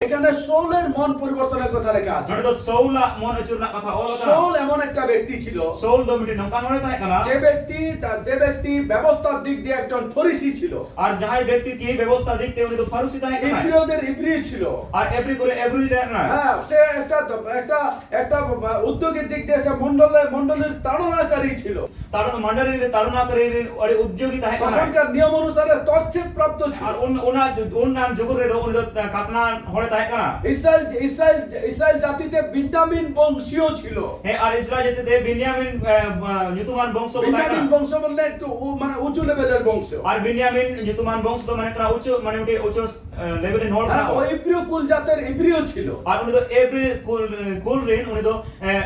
এখানে শাউলের মন পরিবর্তনের কথা লেখা আছে। নড়ে তো সৌলা মন আচুরনা কথা অল কথা শাউল এমন একটা ব্যক্তি ছিল সৌল দো মিটি নকান হয়ে তাহে কানা যে ব্যক্তি ব্যবস্থার দিক দিয়ে একজন ফরিসি ছিল। আর যাহাই ব্যক্তি কি ব্যবস্থা দেখতে উনি তো ফারুসি তাহে কানা ইব্রিয়দের ইব্রি ছিল। আর এভরি করে এভরি তাহে না হ্যাঁ, সে একটা উদ্যোগের দিক দিয়ে সে মণ্ডলের তাড়নাকারী ছিল। তারুণ মন্ডলীর তারুণা করে ওরে উদ্যোগী তাহে কানা তখনকার নিয়ম অনুসারে তথ্যের প্রাপ্ত ছিল। আর উন নাম জগুর রে উনি তো কাতনা হড়ে তাহে কানা ইসরায়েল জাতিতে বিন্যামিন বংশীয় ছিল। হে আর ইসরায়েল যেতে বিনিয়ামিন যুতুমান বংশ তাহে বিন্যামিন কানা বংশ বললে একটু মানে উঁচু লেভেলের বংশ। আর বিনিয়ামিন যুতুমান বংশ তো মানে একটা উচ্চ মানে ওটি উচ্চ লেভেলের হল কানা ওই ইব্রিয় কুল জাতের ইব্রিয় ছিল। আর উনি তো এভরি কুল রিন উনি তো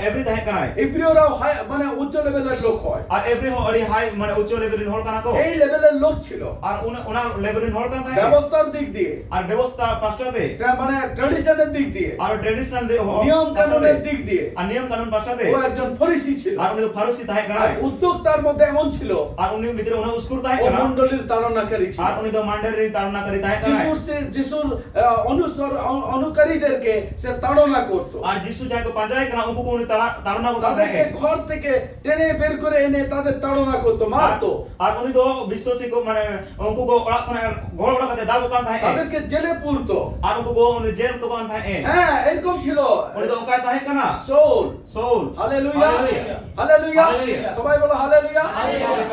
এভরি তাহে কানা ইব্রিয়রাও মানে উচ্চ লেভেলের লোক হয়। আর এভরি অরি হাই মানে উচ্চ লেভেলের হল কানা কো এই লেভেলের লোক ছিল। আর ওনার লেভেলের হল কানা তাহে ব্যবস্থার দিক দিয়ে আর ব্যবস্থা পাঁচটাতে মানে ট্র্যাডিশনের দিক দিয়ে আর ট্র্যাডিশনাল নিয়ম কানুনের দিক দিয়ে আর নিয়ম কানুন পাঁচটাতে ও একজন ফরিসি ছিল। আর উনি তো ফারসি তাহে কানা আর উদ্যোগ তার মধ্যে এমন ছিল আর উনি ভিতরে উনি উস্কুর তাহে ও কানা মণ্ডলীর তাড়নাকারী ছিল। আর উনি তো মান্ডারির তাড়নাকারী তাহে কানা যিশুর অনুসারীদেরকে সে তাড়না করত। আর যিশু যাকে পাঁজায় কানা উনকু উনি তাড়না করতে তাদেরকে ঘর থেকে টেনে বের করে এনে তাদের তাড়না করত, মারতো। আর উনি তো বিশ্বাসী কো মানে উনকু কো ওড়া মানে ঘর ওড়া কাতে দাব কান তাহে তাদেরকে জেলে পুরতো। আর উনকু কো উনি জেল তো কান তাহে হ্যাঁ, এরকম ছিল উনি তো ওকায় তাহে কানা শাউল। সৌল হালেলুয়া, হালেলুয়া, সবাই বলো হালেলুয়া।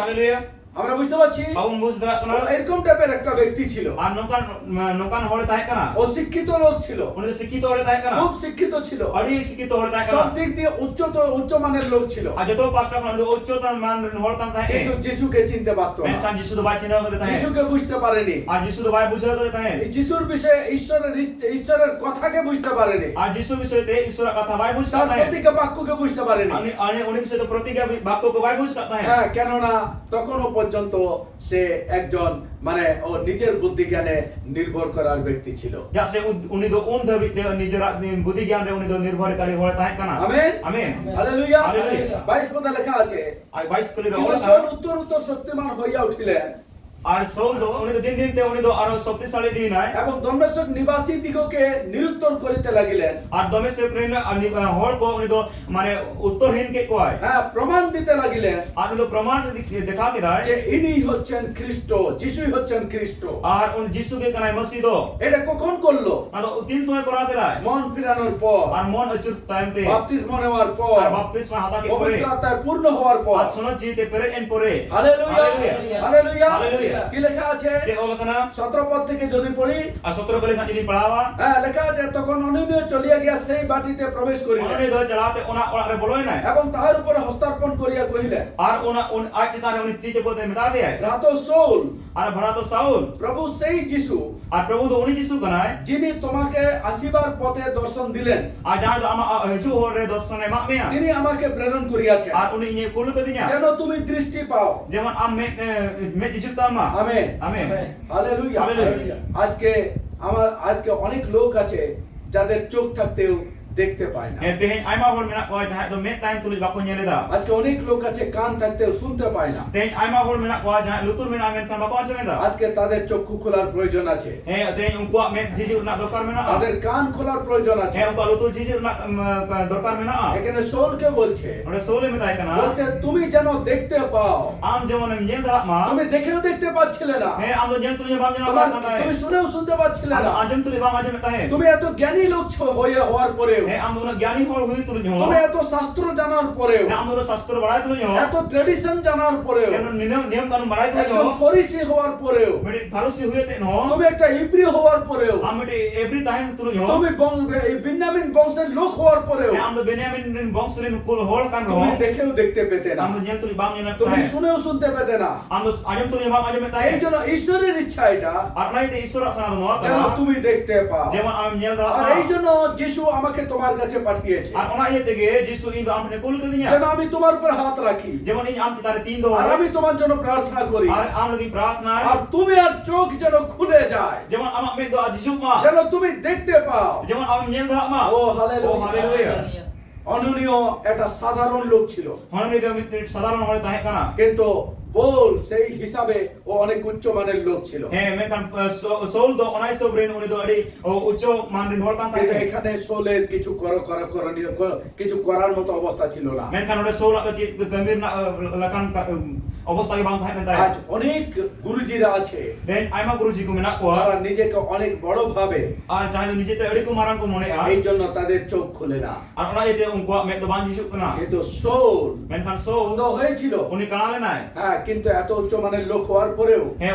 হালেলুয়া আমরা বুঝতে পারছি বাবু বুঝতে পারছেন এরকম টাইপের একটা ব্যক্তি ছিল। আর নকান হড়ে তাহে কানা ও শিক্ষিত লোক ছিল, উনি তো শিক্ষিত হড়ে তাহে কানা খুব শিক্ষিত ছিল, অডি শিক্ষিত হড়ে তাহে সব কানা দিক দিয়ে উচ্চ মানের লোক ছিল। আর যত পাঁচটা কোন উচ্চতর মান হড় কান তাহে কিন্তু যিশুকে চিনতে পারতো না, মেনকান যিশু তো বাই চিনা করতে তাহে যিশুকে বুঝতে পারেনি, আর যিশু তো বাই বুঝতে করতে তাহে এই যিশুর বিষয়ে ঈশ্বরের কথাকে বুঝতে পারেনি, আর যিশু বিষয়তে ঈশ্বরের কথা বাই বুঝতে তার তাহে প্রতিজ্ঞা বাক্যকে বুঝতে পারেনি। আমি উনি বিষয়তে প্রতিজ্ঞা বাক্যকে বাই বুঝতে তাহে হ্যাঁ, কেননা তখনও পর্যন্ত সে একজন মানে ও নিজের বুদ্ধি জ্ঞানে নির্ভর করার ব্যক্তি ছিল। যা সে উনি তো উন ধবিতে নিজের বুদ্ধি জ্ঞান রে উনি তো নির্ভরকারী হড়ে তাহে কানা আমেন, আমেন হালেলুয়া। হালেলুয়া। 22 পদে লেখা আছে, আর 22 কলি রে কিন্তু হড়ে শাউল উত্তর শক্তিমান হইয়া উঠিলেন আর সৌল তো উনি তো দিন দিনতে উনি তো আরো শক্তিশালী দিন হয় এবং দমেশ্বর নিবাসী দিগকে নিরুত্তর করিতে লাগিলেন। আর দমেশ্বর প্রেন হড় কো উনি তো মানে উত্তরহীন কে কয় হ্যাঁ, প্রমাণ দিতে লাগিলেন আর উনি তো প্রমাণ দেখা কে দেয় যে ইনি হচ্ছেন খ্রিস্ট, যিশুই হচ্ছেন খ্রিস্ট। আর উনি যিশু কে কানাই মসজিদ এটা কখন করলো? না তো 3 সময় করাতে দেয় মন ফিরানোর পর, আর মন অচুর টাইমতে বাপ্তিস্ম নেওয়ার পর, আর বাপ্তিস্মা হাতা কে পরে পবিত্র আত্মায় পূর্ণ হওয়ার পর। আর সুনত জিতে পরে এন পরে হালেলুয়া, হালেলুয়া। হালেলুয়া। কি লেখা আছে? যে ওলখানা 17 পদ থেকে যদি পড়ি, আর 17 কলি খান যদি পড়াওয়া হ্যাঁ, লেখা আছে, তখন অনিনীয় চলিয়া গিয়া সেই বাটিতে প্রবেশ করিলেন উনি তো চালাতে ওনা ওড়া রে বলই না এবং তাহার উপরে হস্তার্পণ করিয়া কহিলেন, আর ওনা আজ তারে উনি তৃতীয় পদে মেটা দেয় ভ্রাত শাউল, আর ভরা তো সাউল প্রভু সেই যিশু আর প্রভু তো উনি যিশু কানায় যিনি তোমাকে আসিবার পথে দর্শন দিলেন, আর যাহাই তো আমা হিজু হরে দর্শনে মা মেয়া তিনি আমাকে প্রেরণ করিয়াছেন আর উনি ইয়ে কুল কে দিনা যেন তুমি দৃষ্টি পাও। যেমন আম মে যিশু তামা আমেন, আমেন হালেলুয়া। হালেলুয়া। আজকে অনেক লোক আছে যাদের চোখ থাকতেও দেখতে পায় না। তেহেñ আইমা হল মেনা কোয়া যাহাই তো মে টাইম তুলি বাকো নেলেদা আজকে অনেক লোক আছে কান থাকতেও শুনতে পায় না। তেহেñ আইমা হল মেনা কোয়া যাহাই লুতুর মেনা মেন কান বাকো আঞ্চমেদা আজকে তাদের চক্ষু খোলার প্রয়োজন আছে, তেহেñ উনকুয়া মে জিজি না দরকার মেনা তাদের কান খোলার প্রয়োজন আছে। উনকুয়া লুতুর জিজি না দরকার মেনা এখানে শাউলকে বলছে, ওরে সোলে মেদাই কানা বলছে তুমি যেন দেখতে পাও। আম যেমন নেল দালা মা তুমি দেখেও দেখতে পাচ্ছিলে না, আম তো যেন তুলি বাম যেন তোমার- বাম কানায় তুমি শুনেও শুনতে পাচ্ছিলে না, আজম তুলি বাম আজম তাহে তুমি এত জ্ঞানী লোক হওয়ার পরেও, আম তো জ্ঞানী হল হুই তুলি হ তুমি এত শাস্ত্র জানার পরেও, আম তো শাস্ত্র বাড়াই তুলি হ এত ট্রেডিশন জানার পরেও, নিয়ম কানুন বাড়াই তুলি হ একজন ফরিসি হওয়ার পরেও, মেডি ফারসি হুয়েতে ন তুমি একটা ইব্রি হওয়ার পরেও, আম মেডি এভরি তাহেন তুলি হ তুমি এই বিন্যামিন বংশের লোক হওয়ার পরেও আম তো বেনিয়ামিন বংশরিন কুল হল কান হ তুমি দেখেও দেখতে পেতে না, আম তো যেন তুলি বাম যেন তুমি তাহে শুনেও শুনতে পেতে না। আম তো আজম তুলি বাম আজম তাহে এই জন্য ঈশ্বরের ইচ্ছা এটা আর নাই তে ঈশ্বর আসনা ন যেন তা তুমি দেখতে পাও। যেমন আম নেল দালা আর এই জন্য যিশু আমাকে তোমার কাছে পাঠিয়েছে আর ওনা ইয়ে থেকে যিশু ইন আমনে কুল কে দিনা যেন আমি তোমার উপর হাত রাখি যেমন ইন আম তারে তিন দো আর আমি তোমার জন্য প্রার্থনা করি আর আম লাগি প্রার্থনা আর তুমি আর চোখ যেন খুলে যায়, যেমন আমা মে দো যিশু মা যেন তুমি দেখতে পাও। যেমন আম নেল দালা মা ও হালেলুয়া। ও হালেলুয়া অননীয় একটা সাধারণ লোক ছিল, হননি দে সাধারণ হলে তাহে কানা কিন্তু পোল সেই হিসাবে ও অনেক উচ্চমানের লোক ছিল, he mekan Saul do onai sobrin uni do adi ucco man rin hol kan কিন্তু tahe এখানে সোলের কিছু করণীয় কিছু করার মতো অবস্থা ছিল না। mekan ode Saul atau gambir na lakan অবস্থা কি bang tahe আজ অনেক গুরুজিরা আছে, then aima guruji ko menak ko তারা নিজেকে অনেক বড় ভাবে, আর jahay do nijete adi ko marang ko mone a এই জন্য তাদের চোখ খুলে না। আর ona ite unkuak med do bang jisuk kana কিন্তু সোল mekan Saul অন্ধ হয়েছিল, uni kanale nai হ্যাঁ, কিন্তু এত উচ্চমানের লোক হওয়ার পরেও he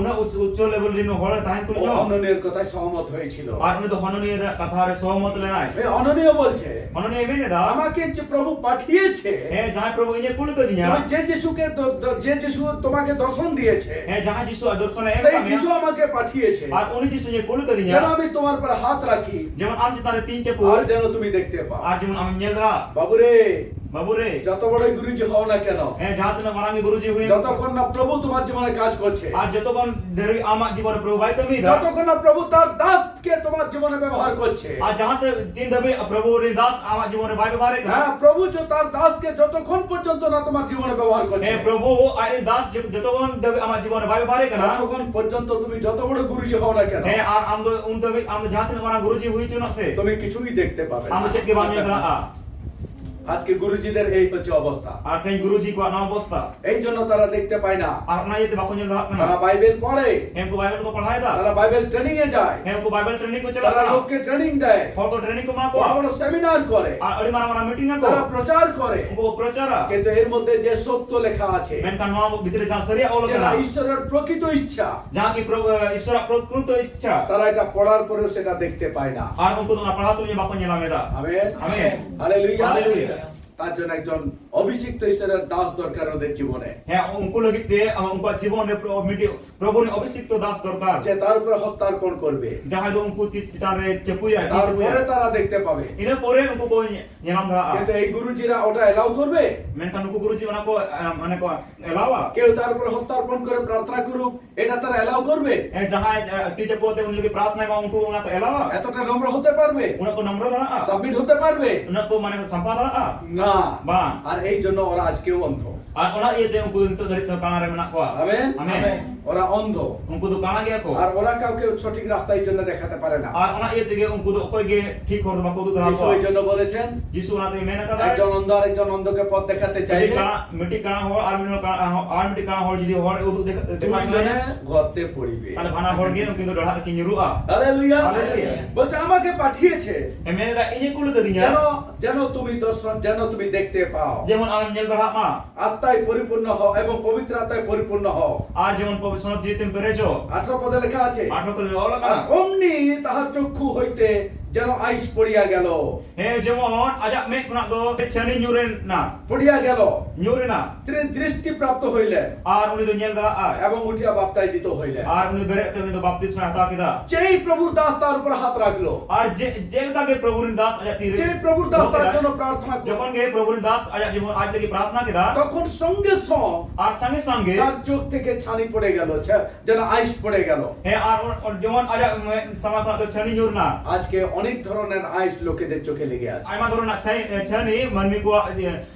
una ucco level rin hol tahen O tu jo অননীয়ের কথায় সহমত হয়েছিল। আর uni do hononi কথা রে সহমত le nai এই অননীয় বলছে, hononi mene da আমাকে যে প্রভু পাঠিয়েছে, he jahay prabhu inye kul ke dinya যে যিশুকে যে যিশু তোমাকে দর্শন দিয়েছে, he jahay jisu adorsone em সেই kami যিশু আমাকে পাঠিয়েছে আর উনি যিশু যে kul ke dinya যেন আমি তোমার পর হাত রাখি যেমন am চিতারে তিন কে আর pur যেন তুমি দেখতে পাও। আর যেমন আমি nyel da বাবুরে, babure যত বড়ই গুরুজি হও না কেন, he jahat na marangi guruji hui যতক্ষণ না প্রভু তোমার জীবনে কাজ করছে, আর যতক্ষণ ধরে আমার জীবনে প্রভু ভাই তুমি দা যতক্ষণ না প্রভু তার দাসকে তোমার জীবনে ব্যবহার করছে, আর যাহাতে দিন ধরে প্রভু রে দাস আমার জীবনে ভাই ব্যবহার করে হ্যাঁ, প্রভু যে তার দাসকে যতক্ষণ পর্যন্ত না তোমার জীবনে ব্যবহার করছে, হে প্রভু আর এই দাস যতক্ষণ ধরে আমার জীবনে ভাই ব্যবহার করে ততক্ষণ পর্যন্ত তুমি যত বড় গুরুজি হও না কেন, হে আর আমদো উন ধরে আমদো যাহাতে মারা গুরুজি হুই তুই নসে তুমি কিছুই দেখতে পাবে না। আমদো চেক কে বানিয়ে গলা আজকে গুরুজিদের এই হচ্ছে অবস্থা, আর তাই গুরুজি কো না অবস্থা এই জন্য তারা দেখতে পায় না। আর না ইতে বাকো নিল হাত তারা না বাইবেল পড়ে, হে কো বাইবেল কো পড়ায় দা তারা বাইবেল ট্রেনিং এ যায়, হে কো বাইবেল ট্রেনিং কো চলা তারা লোককে ট্রেনিং দেয়, ফল কো ট্রেনিং কো মা কো বড় বড় সেমিনার করে, আর অড়ি মারা মারা মিটিং কো তারা প্রচার করে, কো প্রচারা কিন্তু এর মধ্যে যে সত্য লেখা আছে, মেনকান নোয়া ভিতরে যা সরিয়া যেটা অলগনা ঈশ্বরের প্রকৃত ইচ্ছা, যাহা কি প্রভু ঈশ্বর প্রকৃত ইচ্ছা তারা এটা পড়ার পরেও সেটা দেখতে পায় না। আর উनको तो ना पढ़ा तो ये बाको निला मेदा আমেন, আমেন হালেলুয়া। হালেলুয়া। তার জন্য একজন অভিষিক্ত ঈশ্বরের দাস দরকার ওদের জীবনে, है उनको लगी दे उनको जीवन में प्रभु ने अभिषिक्त दास दरकार যে তার উপরে হস্তার্পণ করবে, जहां दो उनको तितारे चपुया তারপরে তারা দেখতে পাবে। इने परे उनको को निराम धरा কিন্তু এই গুরুজিরা ওটা এলাও করবে? मेनकान उनको गुरुजी बना को माने को एलावा কেউ তার উপরে হস্তার্পণ করে প্রার্থনা করুক, এটা তারা এলাও করবে? है जहां तिचे पोते उन लगी प्रार्थना में उनको उना को एलावा এতটা নম্র হতে পারবে? उनको नम्र धरा সাবমিট হতে পারবে? उनको माने संपादन না। बा আর এই জন্য ওরা আজকেও অন্ধ। और उना ये दे उनको तो धरित काना रे मना को আমেন, आमेन ওরা অন্ধ। उनको तो काना गया को আর ওরা কাউকে সঠিক রাস্তা এই জন্য দেখাতে পারে না। আর ওনা ইয়ে থেকে উनको তো কই গে ঠিক হল বাকো তো ধরা যিশু এই জন্য বলেছেন, যিশু ওনা তো মেনা কথা একজন অন্ধ আর একজন অন্ধকে পথ দেখাতে চাইলে মিটি কানা হল আর মিনো আর মিটি কানা হল যদি হল উদু দেখাই দুজনে গর্তে পড়িবে। তাহলে ভানা হল গে কিন্তু ডড়া কি নিরুয়া হালেলুয়া। হালেলুয়া। বলছে আমাকে পাঠিয়েছে এ মেনে দা ইনি কুল কে দিয়া যেন যেন তুমি দর্শন, যেন তুমি দেখতে পাও, যেমন আমি নেল ধরা মা আত্মায় পরিপূর্ণ হও এবং পবিত্র আত্মায় পরিপূর্ণ হও। আর যেমন পবিত্র জিতেম পেরেছো 18 পদে লেখা আছে, আঠো করে হল আর কানা অমনি তাহার চক্ষু হইতে যেন আইস পড়িয়া গেল, হে যেমন আজা মে কোনা দো ছানি নিউরেন না পড়িয়া গেল, নিউরে না তিনি দৃষ্টি প্রাপ্ত হইলেন আর উনি তো নেল ধরা এবং উঠিয়া বাপ্তাইজিত হইলেন। আর উনি বেরেতে উনি তো বাপ্তিস্মা হাতা কিদা যেই প্রভুর দাস তার উপর হাত রাখলো, আর যে তাকে প্রভুর দাস আজা তীরে যেই প্রভুর দাস তার জন্য প্রার্থনা করলো, যখন গে প্রভুর দাস আজ জীবন আজ লাগি প্রার্থনা কিদা তখন সঙ্গে সঙ্গে আর সঙ্গে সঙ্গে তার চোখ থেকে ছানি পড়ে গেল, যেন আইস পড়ে গেল। হে আর যেমন আজ সমাজ তো ছানি জোর না আজকে অনেক ধরনের আইস লোকেদের চোখে লেগে আছে। আইমা ধরো না ছানি মানবি কো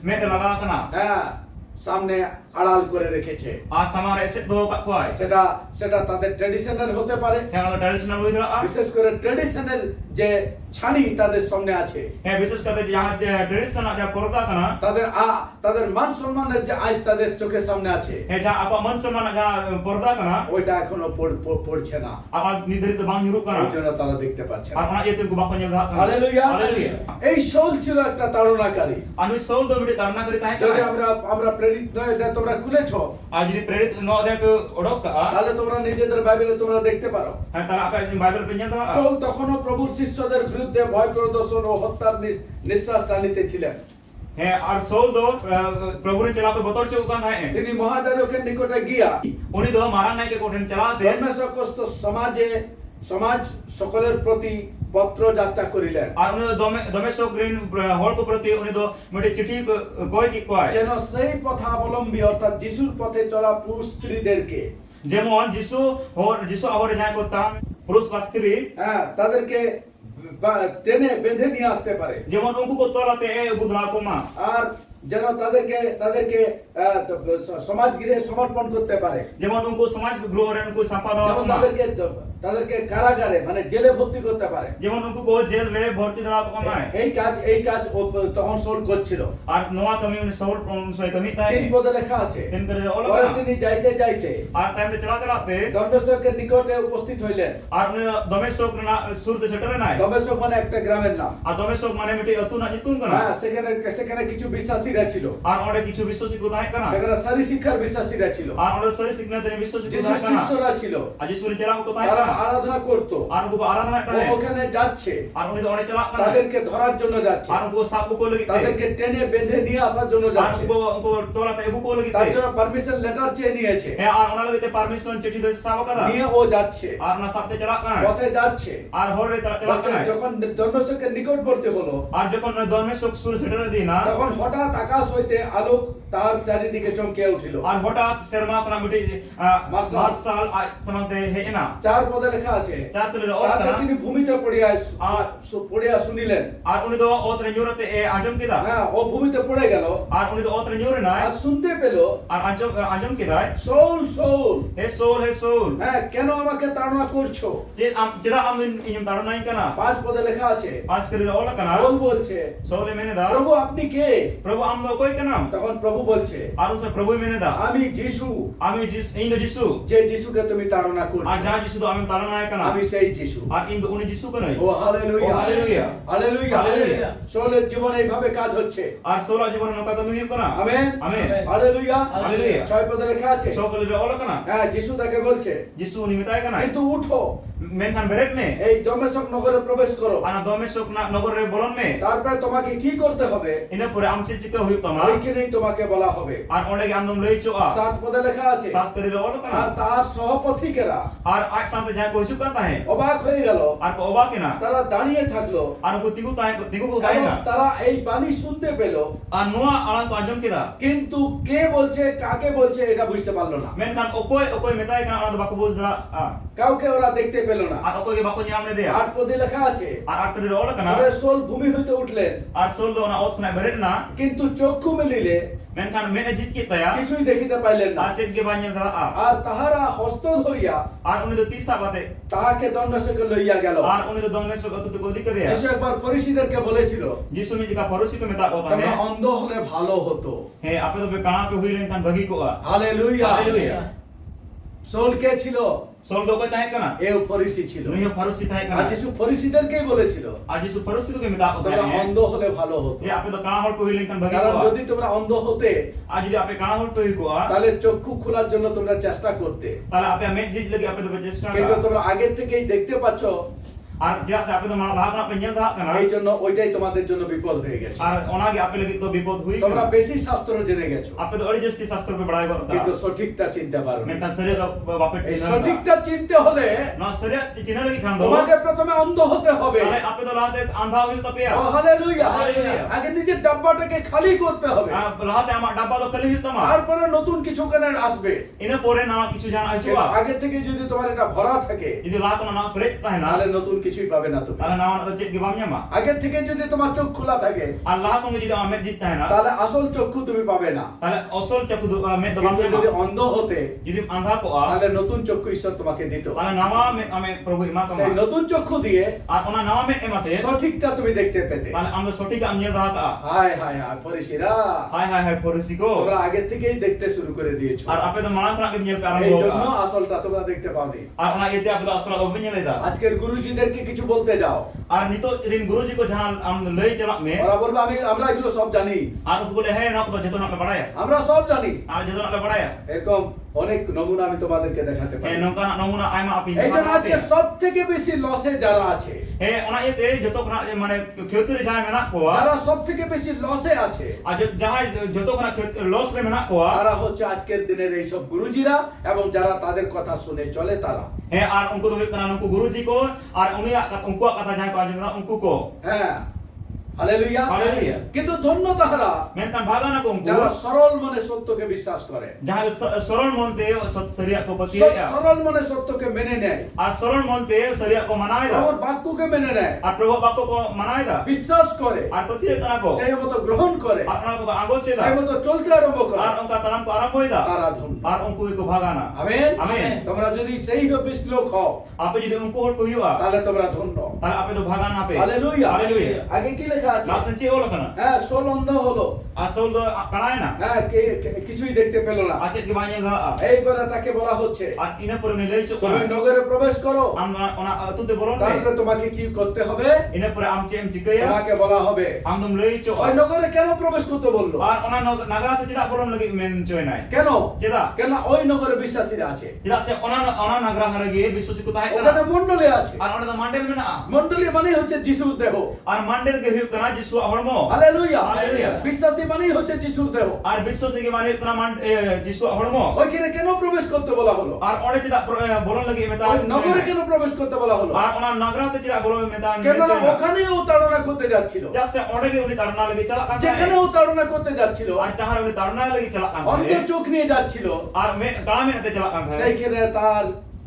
মেট লাগা কানা হ্যাঁ, সামনে আড়াল করে রেখেছে। আর সামার এসে তো কয় সেটা সেটা তাদের ট্র্যাডিশনাল হতে পারে, হে আমাদের ট্র্যাডিশনাল হই ধরা বিশেষ করে ট্র্যাডিশনাল যে ছানি তাদের সামনে আছে, হে বিশেষ করে যাহা যে ট্র্যাডিশনাল যা পরদা কানা তাদের মান সম্মানের যে আইস তাদের চোখের সামনে আছে, হে যা আপা মান সম্মান যা পরদা কানা ওইটা এখনো পড়ছে না, আপা নির্ধারিত বাং হিরু কানা এই জন্য তারা দেখতে পাচ্ছে আর না। ওনা এতে গো বাকো নিল কানা হালেলুয়া। হালেলুয়া। এই শৌল ছিল একটা তাড়নাকারী। আমি সোল দো মিটি তারনা করি তাই যদি কানা আমরা প্রেরিত নয়, এটা তোমরা খুলেছো, আর যদি প্রেরিত ন দেখ ওডক কা তাহলে তোমরা নিজেদের বাইবেলে তোমরা দেখতে পারো। হ্যাঁ তারা আপা বাইবেল পেঞ্জা তো শৌল তখনও প্রভুর শিষ্যদের বিরুদ্ধে ভয় প্রদর্শন ও হত্যার নিঃশ্বাস টানিতেছিলেন। হ্যাঁ আর সোল দো প্রভুর চালাতে বতর চৌকান হয় তিনি মহাযাজকের নিকটে গিয়া উনি তো মারা নাই কে কোঠেন চালাতে ধর্মসকস্ত সমাজ সকলের প্রতি পত্র যাত্রা করিলেন, আর উনি দমেশক গ্রিন হলক প্রতি উনি তো মিটি চিঠি কয় কি কয় যেন সেই পথাবলম্বী অর্থাৎ যিশুর পথে চলা পুরুষ স্ত্রীদেরকে, যেমন যিশু আবার যায় করতাম পুরুষ বা স্ত্রী হ্যাঁ, তাদেরকে টেনে বেঁধে নিয়ে আসতে পারে। যেমন উনকু কো তলাতে এ বুধলা কোমা আর যেন তাদেরকে তাদেরকে সমাজ গৃহে সমর্পণ করতে পারে, যেমন উनको समाज गृह रे उनको सापा दावा যেমন को তাদেরকে কারাগারে মানে জেলে ভর্তি করতে পারে। যেমন उनको को जेल रे भर्ती दरा को माय এই কাজ ও তখন সোল করছিল। আর নোয়া কমি উনি সওল সই কমি তাই 3 পদে লেখা আছে। তিন করে ওলা পরে তিনি যাইতে যাইতে আর টাইম তে চলা চলাতে দণ্ডশকের নিকটে উপস্থিত হইলেন। আর উনি দমেশক না সুরতে সেটারে নাই দণ্ডশক মানে একটা গ্রামের নাম। আর দমেশক মানে মিটি অতু না জিতুন কনা হ্যাঁ, সেখানে কিছু বিশ্বাসীরা ছিল, আর ওরে কিছু বিশ্বাসী কো তাই কনা সেখানে সারি শিক্ষার বিশ্বাসীরা ছিল, আর ওরে সরি সিগনা তে বিশ্বাসী কো যিশুর তাই কনা শিষ্যরা ছিল, আর যিশুর চেলা কো তাই তারা কনা আরাধনা করত। আর উनको আরাধনা ও করে ওখানে যাচ্ছে, আর উনি তো ওরে চলা কনা তাদেরকে ধরার জন্য যাচ্ছে, আর उनको साप को लगी তাদেরকে টেনে বেঁধে নিয়ে আসার জন্য আর যাচ্ছে। उनको तोला তে এবু को लगी তার জন্য পারমিশন লেটার চেয়ে নিয়েছে, হ্যাঁ আর ওনা লগে তে পারমিশন চিঠি দে সাব করা নিয়ে ও যাচ্ছে, আর না সাপতে চলা কনা পথে যাচ্ছে। আর হরে চলা কনা যখন দণ্ডশকের নিকটবর্তী হলো, আর যখন দমেশক সুর সেটারে দি না তখন হঠাৎ আকাশ হইতে আলোক তার চারিদিকে চমকিয়া উঠিল। আর হঠাৎ শর্মা কনা মিটি মার্শাল। মার্শাল আজ সমাতে হে না 4 পদে লেখা আছে, চার তুলে তারপর ওলা তিনি ভূমিতে পড়িয়া শুনিলেন। আর উনি তো ওতরে জোরতে এ আজম কিদা হ্যাঁ, ও ভূমিতে পড়ে গেল আর উনি তো ওতরে জোরে নাই আর শুনতে পেল, আর আজম কিদায় সৌল সৌল, হে সোল হ্যাঁ কেন আমাকে তাড়না করছো? যে যেটা আমি ইনি তার নাই কেনা 5 পদে লেখা আছে, পাস করে ওলা কেনা সৌল বলছে, সোলে মেনে দা প্রভু আপনি কে? প্রভু আমদো কই কেনা তখন প্রভু বলছে, আর উসে প্রভু মেনে দা আমি যিশু, আমি ইন দো যিশু যে যিশুকে তুমি তাড়না আর করছো, যা যিশু তো আমি তার নাই কেনা আমি সেই যিশু। আর ইন দো উনি যিশু কেন ও হালেলুয়া, ও হালেলুয়া। Hallelujah, hallelujah. সৌলের জীবনে এইভাবে কাজ হচ্ছে। আর সোলা জীবন নকা তুমি কেনা আমেন, আমেন হালেলুয়া, হালেলুয়া। 6 পদে লেখা আছে, সকলে ওলা কেনা হ্যাঁ যিশু তাকে বলছে, যিশু উনি মিতায় কেনা কিন্তু উঠো, মেনখান বেরেট মে এই দমেশক নগরে প্রবেশ করো, আনা দমেশক নগর রে বলন মে তারপরে তোমাকে কি করতে হবে ইনা পরে আমচে চিকা হই তমা ওইখানেই তোমাকে বলা হবে। আর ওড়ে আমদম লই চো আ 7 পদে লেখা আছে, সাত করে ওলা কেনা আর তার সহপথিকেরা আর আজ সাথে যা কইছু কাতা হে অবাক হয়ে গেল, আর ওবা কেনা তারা দাঁড়িয়ে থাকলো, আর তিগু কো তাই এবং না তারা এই বাণী শুনতে পেল, আর নোয়া আলান তো আজম কিদা কিন্তু কে বলছে কাকে বলছে এটা বুঝতে পারলো না। মেনখান ওকই মেতায় কেনা আলাদা বাকো বুঝরা কাউকে ওরা দেখতে পেল না। আর ওকই বাকো জামনে দে 8 পদে লেখা আছে, আর আট করে ওলা কেনা ওরা সোল ভূমি হইতে উঠলেন, আর সোল দো না ওত না বেরেট না কিন্তু চক্ষু মেলিলে মেনখান মেনে জিত কি তায়া কিছুই দেখিতে পাইলেন না। আর চেক গে বাঞ্জন দা আর তাহারা হস্ত ধরিয়া আর উনি তো তিসা বাতে তাহাকে দণ্ডশকে লইয়া গেল। আর উনি তো দমেশক অত তো দিকে দেয়া যিশু একবার ফরিসীদেরকে বলেছিল, যিশু নি জিকা পরোসি কো মেতা কথা তোমরা হে অন্ধ হলে ভালো হতো। হে আপে তো কানা পে হইলেন কান ভাগি কো হালেলুয়া, হালেলুয়া। সোল কে ছিল? সোল দো কই তাই কেনা এও ফরিসী ছিল। নুই পরোসি তাই আর কেনা যিশু ফরিসীদেরকেই বলেছিল, আর যিশু পরোসি কো মেতা কথা তোমরা হে অন্ধ হলে ভালো হতো। হে আপে তো কানা হল পে হইলেন কান ভাগি কারণ কো যদি তোমরা অন্ধ হতে আর যদি আপে কানা হল পে হই কো তাহলে চক্ষু খোলার জন্য তোমরা চেষ্টা করতে, তাহলে আপে মে জিত লাগি আপে তো চেষ্টা কিন্তু করা তোমরা আগের থেকেই দেখতে পাচ্ছ, আর যেসে আপে তো লাভ না পেঞ্জল দা কেনা এই জন্য ওইটাই তোমাদের জন্য বিপদ হয়ে গেছে। আর ওনাগে আপে লাগি তো বিপদ হুই তোমরা বেশি শাস্ত্র জেনে গেছো, আপে তো অরি জস্তি শাস্ত্র পে বড়াই করতা কিন্তু সঠিকটা চিনতে পারো না। মেনখান সরে তো বাপে এই সঠিকটা চিনতে হলে না সরে চিনা লাগি খান দো তোমাকে প্রথমে অন্ধ হতে হবে। আরে আপে তো লাতে আন্ধা হই তো পেয়া ও হালেলুয়া, হালেলুয়া। আগে নিজের ডাব্বাটাকে খালি করতে হবে, লাতে আমার ডাব্বা তো খালি হইতো মা তারপরে নতুন কিছু কেনে আসবে। ইনা পরে না কিছু জানা আইছুয়া আগে থেকে যদি তোমার এটা ভরা থাকে যদি লাত না পরে তাই না তাহলে নতুন কিছুই পাবে না তুমি। তাহলে না না চেক গিবাম জামা আগে থেকে যদি তোমার চোখ খোলা থাকে আর লাত মে যদি আমের জিত তাই না তাহলে আসল চক্ষু তুমি পাবে না। তাহলে অসল চকু মে দবাম কিন্তু জামা যদি অন্ধ হতে যদি আন্ধা কো তাহলে নতুন চক্ষু ঈশ্বর তোমাকে দিত, তাহলে নামা মে আমি প্রভু ইমা সেই কমা নতুন চক্ষু দিয়ে আর ওনা নামা মে এমাতে সঠিকটা তুমি দেখতে পেতে। তাহলে আমরা সঠিক আমনিয়া রাতা হায় হায় হায় ফরিসীরা, হাই হাই হাই ফরসিকো তোমরা আগে থেকেই দেখতে শুরু করে দিয়েছো, আর আপে তো মানা করা কে নিয়ে এই আরম্ভ জন্য হোক আসলটা তোমরা দেখতে পাবে। আর ওনা এতে আপে তো আসলে অভিনয় লেদা আজকের গুরুজিদেরকে কিছু বলতে যাও, আর নিতো রিন গুরুজি को जहां हम लई चला में ওরা বলবে আমরা এগুলো সব জানি, আর উनको बोले है ना तो যেত না পড়ায়া আমরা সব জানি। আর যেত না পড়ায়া এরকম অনেক নমুনা আমি তোমাদেরকে দেখাতে এ পারি। নৌকা নমুনা আইমা আপনি এই জন্য আজকে সব থেকে বেশি লসে যারা আছে, এ ওনা এতে যত মানে ক্ষতিরে যায় মেনা কোয়া যারা সব থেকে বেশি লসে আছে, আর যাহা যত কোনা লস রে মেনা কোয়া তারা হচ্ছে আজকের দিনের এই সব গুরুজিরা এবং যারা তাদের কথা শুনে চলে তারা। है और उनको तो हुई कना उनको गुरुजी को और उन्हें उनको कथा जाए को आज में उनको को হ্যাঁ, হালেলুয়া Haleluya. কিন্তু ধন্য তাহারা Menkan bhagan ako যারা ungku সরল মনে সত্যকে বিশ্বাস করে jahan sorol monte sariya ko patiya. সরল মনে সত্যকে মেনে নেয় Ar sorol monte sariya ko manay da. প্রভুর বাক্যকে মেনে নেয় Ar prabhu bako ko manay da. বিশ্বাস করে Ar patiya kana ko. সেই মতো গ্রহণ করে Ar ana ko angot se সেই da. মতো চলতে আরম্ভ করে Ar ongka talam ko aramboy da. তারা ধন্য Ar ungku ko bhagana. Amen Amen. তোমরা যদি সেই হবিস লোক হও Ape jodi ungku hol ko hiwa. তাহলে তোমরা ধন্য Tala ape do bhagana ape. Hallelujah Haleluya. আগে কি লেখা আছে Lasan che olo kana. হ্যাঁ সোল অন্ধ হলো Asol do kanay na. হ্যাঁ কিছুই দেখতে পেল না Achet ki banyan da. এইবারে তাকে বলা হচ্ছে Ar ina pore ni leiso তুমি kana. নগরে প্রবেশ করো Am ona atute bolon তাহলে de. তোমাকে কি করতে হবে Ina pore am chem chikaya. তোমাকে বলা হবে Am dum leiso. ওই নগরে কেন প্রবেশ করতে বললো Ar ona nagarate tidak bolon lagi men choy nai. কেন Cheda. কেন ওই নগরে বিশ্বাসীরা আছে Tidak se ona nagra harage biswasi ko tahe ওখানে kana. মণ্ডলী আছে Ar ona da mandel mena. মণ্ডলী মানে হচ্ছে যিশুর দেহ Ar mandel ge hiu kana jisu hormo. Hallelujah hallelujah. বিশ্বাসী মানেই হচ্ছে যিশুর দেহ Ar biswasi ge mane kana man jisu hormo. ওইখানে কেন প্রবেশ করতে বলা হলো Ar ore tidak bolon lagi meta. ওই নগরে কেন প্রবেশ করতে বলা হলো Ar ona nagrate tidak bolon meta. কেন ওখানেও তাড়না করতে যাচ্ছিল Jase ore ge uni tarna lagi chalak kan. যেখানেও তাড়না করতে যাচ্ছিল Ar jahar uni tarna lagi chalak kan. অন্ধ চোখ নিয়ে যাচ্ছিল Ar me kala me te chalak kan. সেইখানে তার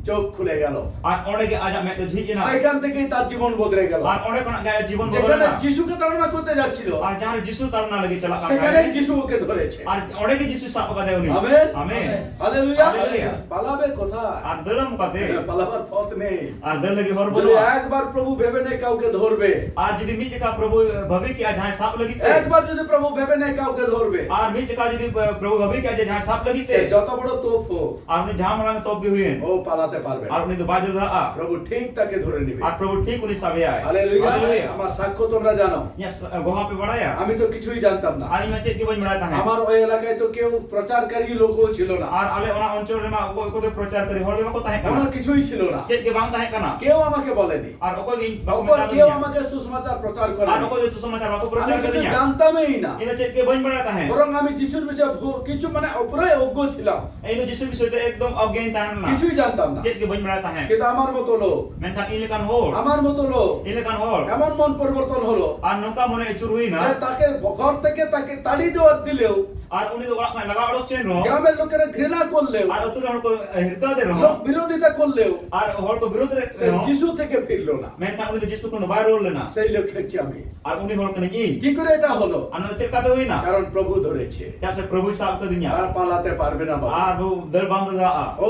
চোখ খুলে গেল Ar ore ge aja me to jhijina. সেইখান থেকেই তার জীবন বদলে গেল Ar ore kona gaya jibon যেখানে bolona. যিশুকে তাড়না করতে যাচ্ছিল Ar jahar jisu tarna lagi chalak kan. সেখানেই যিশু ওকে ধরেছে Ar ore ge jisu sap ka de uni. Amen Amen. Hallelujah hallelujah. পালাবে কোথায় Ar dalam kate. পালাবার পথ নেই Ar dal lagi hor যদি bolwa. একবার প্রভু ভেবে নেয় কাউকে ধরবে Ar jodi mi jaka prabhu bhabi ki ajha sap lagi te. একবার যদি প্রভু ভেবে নেয় কাউকে ধরবে Ar mi jaka jodi prabhu bhabi ki ajha sap lagi সে te. যত বড় তোপ হোক Ar ni jam rang top ge huyen. ও পালাতে পারবে না Ar uni do bajul da a. প্রভু ঠিক তাকে ধরে নেবে Ar prabhu ঠিক uni sabe ay. হালেলুয়া আমার সাক্ষ্য তোমরা জানো Yes goha pe badaya. আমি তো কিছুই জানতাম না Ari ma chet ki bani badaya tahe. আমার ওই এলাকায় তো কেউ প্রচারকারী লোকও ছিল না Ar ale ona onchol re ma ko ke prochar kari hol ge ma ko tahe আমার kana. কিছুই ছিল না Chet ke bang tahe kana. কেউ আমাকে বলেনি Ar okoi ge ba ko অপর meta কেউ dunya. আমাকে সুসমাচার প্রচার Ar করেনি okoi ge susamachar ba ko আমি prochar কিছু karinya. জানতামই না Ina chet ke bani badaya tahe. বরং আমি যিশুর বিষয়ে কিছু মানে অপরে অজ্ঞ ছিলাম Ino jisu bisoy te ekdom oggen tahan na. কিছুই জানতাম না Chet ke bani badaya tahe. কিন্তু আমার মতো লোক Menkan ini kan hol. আমার মতো লোক Ini kan hol. এমন মন পরিবর্তন হলো Ar nungka mone ecur hui যে na. তাকে ঘর থেকে তাকে তাড়ি দেওয়ার দিলেও Ar uni do orak na laga odok chen ro. গ্রামের লোকেরা ঘৃণা করলেও Ar otur hol ko hirka de লোক ro. বিরোধিতা করলেও Ar hol ko birod re সে ro. যিশু থেকে ফিরলো না Menkan uni do jisu ko no bayar hol na. সেই লোক হচ্ছে আমি Ar uni hol ko ni. কি করে এটা হলো Ano chet ka de hui na. কারণ প্রভু ধরেছে Jase prabhu sab ka dinya. আর পালাতে পারবে না বাবা Ar bu dar bang da a. ও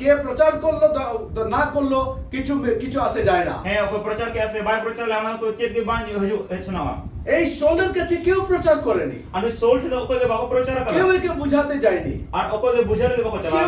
কে প্রচার করলো না করলো কিছু কিছু আসে যায় না He ko prochar ke ase bay prochar la na ko chet ke bang haju esna. এই সোলের কাছে কেউ প্রচার করেনি Anu sol the okoi ge ba ko prochar কেউ ka. একে বুঝাতে যায়নি Ar okoi ge bujhal de ba ko কেউ chala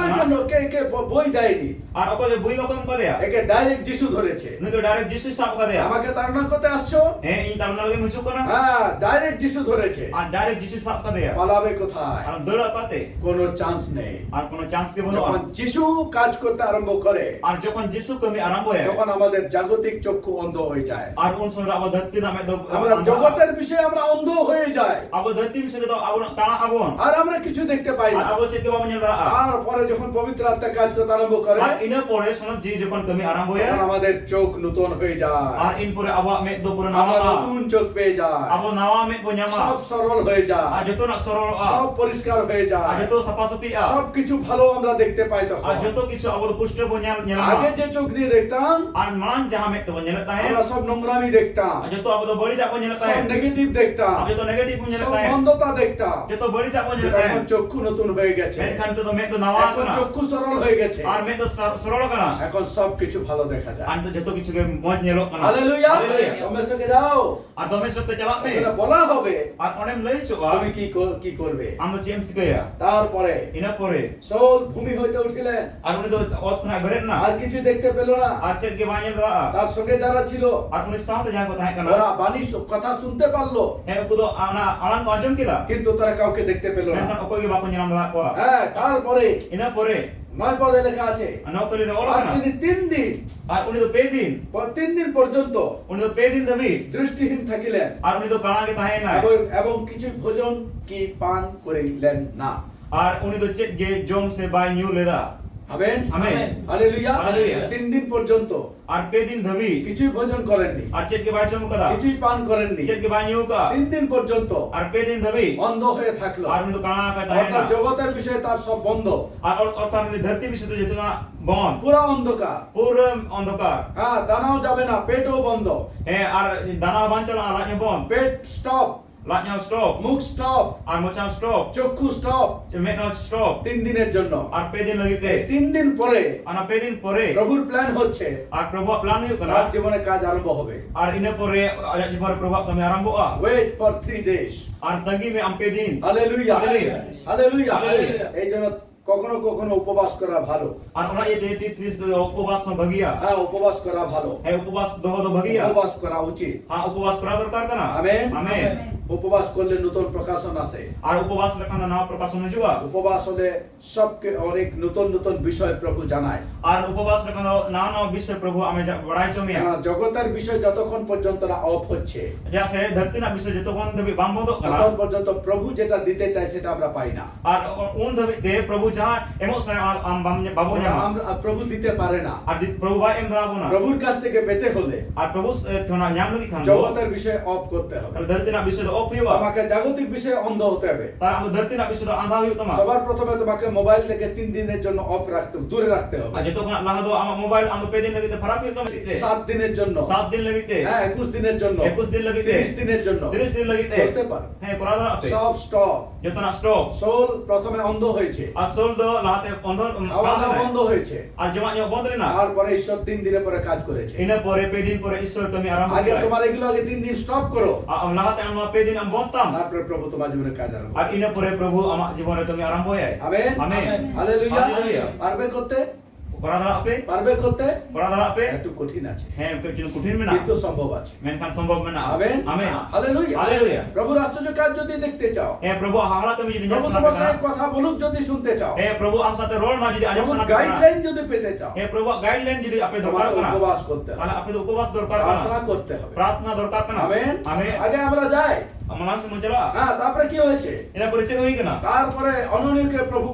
একে na. একে বই দেয়নি Ar okoi ge bui ba ko ko de. একে ডাইরেক্ট যিশু ধরেছে Uni do direct jisu sab ka de. আমাকে তাড়না করতে আসছো He in tarnal ge muchu ko na. হ্যাঁ ডাইরেক্ট যিশু ধরেছে Ar direct jisu sab ka de. পালাবে কোথায় Ar dara kate. কোনো চান্স নেই Ar kono chance ke bono. যখন যিশু কাজ করতে আরম্ভ করে Ar jokon jisu kami arambo ya. তখন আমাদের জাগতিক চক্ষু অন্ধ হয়ে যায় Ar un son abo dharti na me do. আমরা জগতের বিষয়ে আমরা অন্ধ হয়ে যাই Abo dharti bishe do abo kana abon. আর আমরা কিছু দেখতে পাই Ar না abo chet ke ba nyal da a. তারপরে যখন পবিত্র আত্মা কাজ করতে আরম্ভ করে Ar ina pore sonat ji jokon kami arambo তখন ya. আমাদের চোখ নতুন হয়ে যায় Ar in pore awa me do pore আমরা nawa a. নতুন চোখ পেয়ে যায় Abo nawa me po সব nyama. সরল হয়ে যায় A joto na sorol সব a. পরিষ্কার হয়ে A যায় joto sapa sapi a. সব কিছু ভালো আমরা দেখতে পাই A তখন joto kichu abo pushte po nyal আগে nyal. যে চোখ দিয়ে দেখতাম Ar man jaha me to nyal ta আমরা hai. সব নোংরামি দেখতাম A joto abo do bari ja po nyal ta সব hai. নেগেটিভ দেখতাম A joto negative po nyal সব ta hai. মন্দতা দেখতাম Joto bari ja po nyal কিন্তু ta এখন hai. চক্ষু নতুন হয়ে গেছে Menkan to me to nawa এখন kana. চক্ষু সরল হয়ে গেছে Ar me to sorol kana. এখন সব কিছু ভালো দেখা যায় An to joto kichu ge moj nyelok kana. Hallelujah Hallelujah. তোমরা সঙ্গে যাও Ar dome sotte chalak me. ওখানে বলা হবে Ar onem lei chu তুমি a. কি করবে Am do chem sikaya. তারপরে Ina pore. সৌল ভূমি হইতে উঠিলেন Ar uni do ot khona beret na. আর কিছু দেখতে পেল না Ar chet ke ba nyal da a. তার সঙ্গে যারা ছিল Ar uni saute jaha ko tahe kana. ওরা বাণী কথা শুনতে পারলো He uku do ana alang ko ajom kida. কিন্তু তারা কাউকে দেখতে পেল না Menkan okoi ge ba ko nyalam da ko. হ্যাঁ তারপরে Ina pore. 9 পদে লেখা আছে Ano ko rin olo আর kana. তিনি 3 দিন Ar uni do pedin. 3 দিন পর্যন্ত Uni do pedin dabi. দৃষ্টিহীন থাকিলেন Ar uni do kana ge tahe na. এবং কিছু ভোজন কি পান করিলেন না Ar uni do chet ge jom se ba nyu leda. Amen amen. Hallelujah hallelujah. 3 দিন পর্যন্ত আর পে দিন ধবি কিছুই ভোজন করেননি, আর চেক কে বাই চম কাদা কিছুই পান করেননি, চেক কে বাই নিউ কা 3 দিন পর্যন্ত আর পে দিন ধবি অন্ধ হয়ে থাকলো। আর উনি তো কানা কা তাই অর্থাৎ না জগতের বিষয়ে তার সব বন্ধ, আর অর্থাৎ উনি ধরতি বিষয় তো যেতনা বন পুরা অন্ধকার। পুরো অন্ধকার হ্যাঁ, দানাও যাবে না, পেটও বন্ধ, হ্যাঁ আর দানা বাঞ্চল আর লাজে বন পেট স্টপ, লাজে স্টপ মুখ স্টপ, আর মোচা স্টপ চক্ষু স্টপ, মেট নট স্টপ 3 দিনের জন্য। আর পে দিন লাগিতে 3 দিন পরে আর পে দিন পরে প্রভুর প্ল্যান হচ্ছে আর প্রভু প্ল্যান হইব কানা তার জীবনে কাজ আরম্ভ হবে। আর ইনে পরে আজ জীবন প্রভু কমি আরম্ভ আ ওয়েট ফর 3 ডেজ। আর তগি মে আমপে দিন হালেলুয়া হালেলুয়া। হালেলুয়া। হালেলুয়া। এই জন্য কখনো কখনো উপবাস করা ভালো। আর ওনা ये 33 30 উপবাস ভাগিয়া হ্যাঁ, উপবাস করা ভালো, হ্যাঁ উপবাস দহ ভাগিয়া উপবাস করা উচিত। হ্যাঁ উপবাস করা দরকার কানা আমেন আমেন উপবাস করলে নতুন প্রকাশন আসে। আর উপবাস লেখান নাও প্রকাশন হইবা উপবাস হলে সবকে অনেক নতুন নতুন বিষয় প্রভু জানায়। আর উপবাস লেখান নাও নাও বিষয় প্রভু আমি বড়াই চমিয়া কেননা জগতের বিষয় যতক্ষণ পর্যন্ত না অফ হচ্ছে, जैसे धरती ना বিষয় যতক্ষণ দেবী বাম বন্ধ করা ততক্ষণ পর্যন্ত প্রভু যেটা দিতে চায় সেটা আমরা পাই না। আর উন দেবী দে প্রভু যা এমোশন আম বাম বাবু জামা আমরা প্রভু দিতে পারে না। আর প্রভু ভাই এম দাঁড়াবো না প্রভুর কাছ থেকে পেতে হলে আর প্রভু থোনা ᱧাম লাগি খান জগতের বিষয়ে অফ করতে হবে। তাহলে ধরতি না বিষয় অফ হইবা তোমাকে জাগতিক বিষয়ে অন্ধ হতে হবে। তার আমি ধরতি না বিষয় আন্ধা হইও তোমার সবার প্রথমে তোমাকে মোবাইলটাকে 3 দিনের জন্য অফ রাখতে হবে, দূরে রাখতে হবে। আর যতক্ষণ লাহা দো আমার মোবাইল আমি পে দিন লাগিতে ফারাক হইতো 7 দিনের জন্য, 7 দিন লাগিতে হ্যাঁ 21 দিনের জন্য, 21 দিন লাগিতে 30 দিনের জন্য 30 দিন লাগিতে করতে পারো। হ্যাঁ করা দাও আপনি সব স্টপ। যত না স্টপ সোল প্রথমে অন্ধ হয়েছে, আসল দো লাহাতে বন্ধ খাওয়া দাওয়া বন্ধ হয়েছে, আর জমা নিয়ে বন্ধ না তারপরে ঈশ্বর 3 দিনের পরে কাজ করেছে। ইনা পরে পে দিন পরে ঈশ্বর তুমি আরাম আগে তোমার এগুলো আগে 3 দিন স্টপ করো, লাহাতে আমি পে দিন আমি বন্ধতাম তারপরে প্রভু তোমার জীবনে কাজ আরম্ভ আর ইনা পরে প্রভু আমার জীবনে তুমি আরম্ভ হয় আমেন আমেন হালেলুয়া। হালেলুয়া। পারবে করতে, করা দাও আপনি পারবে করতে, করা দাও আপনি একটু কঠিন আছে হ্যাঁ কিছু কঠিন না কিন্তু সম্ভব আছে। মেনখান সম্ভব না আমেন আমেন হালেলুয়া হালেলুয়া। প্রভুর আশ্চর্য কাজ যদি দেখতে চাও, হে প্রভু হাওলা তুমি যদি প্রভু জানা তোমার না সাথে কথা বলুক যদি শুনতে চাও, হে প্রভু আম সাথে রোল মা যদি আজম প্রভুর না গাইডলাইন যদি পেতে চাও, হে প্রভু গাইডলাইন যদি আপনি তোমার দরকার করা উপবাস করতে হবে, তাহলে আপনি উপবাস দরকার প্রার্থনা করা করতে হবে। প্রার্থনা দরকার না আমেন আমেন আগে আমরা যাই। আমার সময় চলা হ্যাঁ, তারপরে কি হয়েছে? এরা পরিচয় হই কেনা তারপরে অননীয়কে প্রভু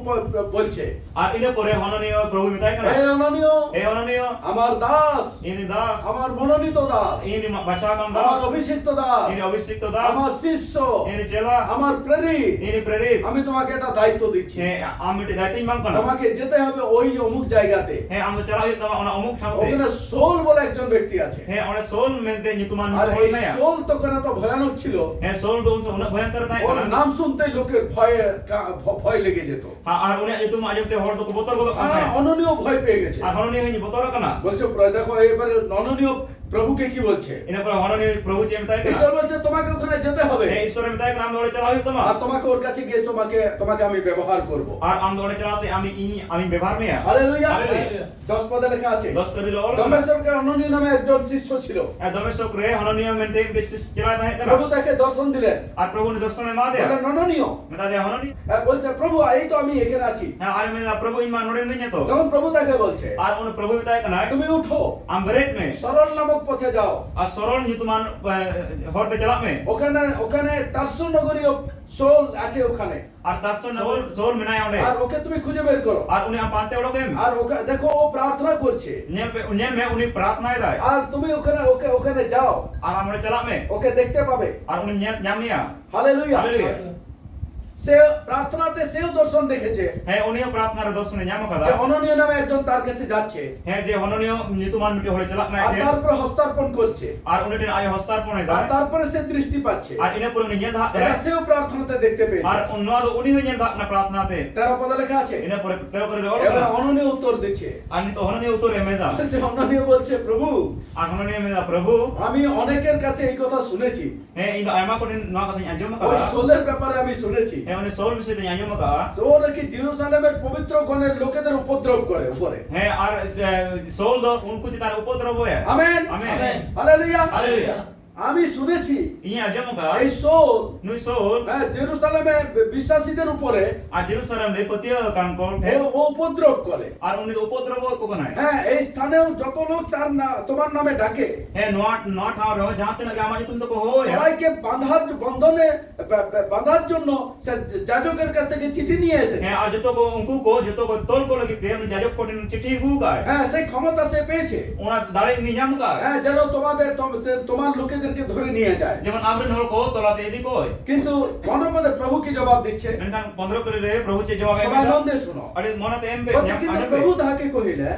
বলছে, আর এরা পরে অননীয় প্রভু মিতাই কেনা হে অননীয়, হে অননীয় আমার দাস, ইনি দাস আমার মনোনীত দাস, ইনি বাছা কাম আমার দাস অভিষিক্ত দাস, ইনি অভিষিক্ত দাস আমার শিষ্য, ইনি চেলা আমার প্রেরিত, ইনি প্রেরিত আমি তোমাকে একটা দায়িত্ব দিচ্ছি। হে আমি দায়িত্ব মাং কেনা তোমাকে যেতে হবে ওই অমুক জায়গাতে, হে আমি চলা হই তোমা অনা অমুক ঠাউতে ওখানে সোল বলে একজন ব্যক্তি আছে। হে অনে সোল মেনতে নিতুমান আর হই এই না সোল তখন এত ভয়ানক ছিল, হে সোল দো উন ভয়ঙ্কর তাই ওর কেনা নাম শুনতেই লোকের ভয় লেগে যেত। আর উনি নিতুম আজতে হর তো বতর বতর হ্যাঁ, কানা অননীয় ভয় পেয়ে গেছে। আর অননীয় হই বতর কানা বলছে দেখো এবারে অননীয় প্রভুকে কি বলছে, ইনা পরে অননীয় প্রভু চে মিতাই কেনা ঈশ্বর বলছে তোমাকে ওখানে যেতে হবে, হে ঈশ্বর মিতাই কেনা আমি দৌড়ে চলা হই তোমা আর তোমাকে ওর কাছে গিয়ে তোমাকে আমি ব্যবহার করব। আর আমি দৌড়ে চলাতে আমি ব্যবহার নিয়া হালেলুয়া। হালেলুয়া। 10 পদে লেখা আছে, 10 করিল অল দমেশ্বরকে অননীয় নামে একজন শিষ্য ছিল, দমেশক রে অননীয় মেনতে বিশেষ চলা নাই কেনা প্রভু তাকে দর্শন দিলেন, আর প্রভু নি দর্শনে মা দেয়া বললেন অননীয়, মেতা দেয়া অননীয় বলছে প্রভু এই তো আমি এখানে আছি। হ্যাঁ আর মেতা প্রভু ইমা নড়ে নিয়ে তো তখন প্রভু তাকে বলছে আর উনি প্রভু মিতাই কেনা তুমি উঠো, আম বেরেট মে সরল নামক পথে যাও, আর সরল নিতুমান হরতে চলা মে ওখানে তারসু নগরীয় সোল আছে ওখানে, আর দর্শন সোল মিনাই ওড়ে আর ওকে তুমি খুঁজে বের করো। আর উনি আম পান্তে ওড়ো কেম আর দেখো ও প্রার্থনা করছে, নেম মে উনি প্রার্থনায় দেয় আর তুমি ওখানে যাও, আর আমরা চলা মে দেখতে পাবে। আর উনি ñam নিয়া হালেলুয়া। হালেলুয়া। সে প্রার্থনাতে সেও দর্শন দেখেছে হ্যাঁ উনিও প্রার্থনার দর্শনে ñam কাদা যে অননীয় নামে একজন তার কাছে যাচ্ছে, হ্যাঁ যে অননীয় নিতুমান মিটে হলে চলা না আর তারপরে হস্তার্পণ করছে, আর উনি আয় হস্তার্পণে আর দেয় তারপরে সে দৃষ্টি পাচ্ছে, আর ইনে পরে উনি ñel ধা এটা সেও প্রার্থনাতে দেখতে পেয়েছে। আর অন্যা উনি হই ñel ধা না প্রার্থনাতে 13 পদে লেখা আছে, ইনে পরে তেও করে রোল এবার অননীয় উত্তর দিচ্ছে, আর নি তো অননীয় উত্তর এমেদা যে অননীয় বলছে প্রভু আর অননীয় এমেদা প্রভু আমি অনেকের কাছে এই কথা শুনেছি, হ্যাঁ ইন আইমা কোটিন না কথা আঞ্জম ওই কাদা সোলের ব্যাপারে আমি শুনেছি, হ্যাঁ উনি সোল বিষয়ে আঞ্জম কাদা সোল নাকি জেরুজালেমের পবিত্র গণের লোকেদের উপদ্রব করে উপরে। হ্যাঁ আর সোল দো উনকু চিতার উপদ্রব হয় আমেন আমেন হালেলুয়া। হালেলুয়া। আমি শুনেছি Inya ajam ka. এই সোল Nui sol. জেরুসালেমে বিশ্বাসীদের উপরে Ar Jerusalem le patia kan kor O the. ও উপদ্রব করে Ar uni upodrabo ko banai. হ্যাঁ এই স্থানেও যত লোক তোমার নামে ডাকে He not ha ro jahan tena ke amar tum to ko hoya. সবাইকে বাঁধার জন্য সে যাজকের কাছ থেকে চিঠি নিয়ে এসেছে He ar joto ko unku ko joto ko tol ko lagi te uni jajok ko chithi hu ka. হ্যাঁ সেই ক্ষমতা সে পেয়েছে Ona dare ni nyam ka. হ্যাঁ যেন তোমার লোকেদেরকে ধরে নিয়ে যায় Jeman amrin hor ko tolate edi ko. কিন্তু গণপদে প্রভু কি জবাব দিচ্ছে Menkan 15 kali re prabhu che jawab সবাই ai. মন দিয়ে শুনো Ade monate embe বলছে nyam কিন্তু ajam প্রভু pe. তাহাকে কহিলেন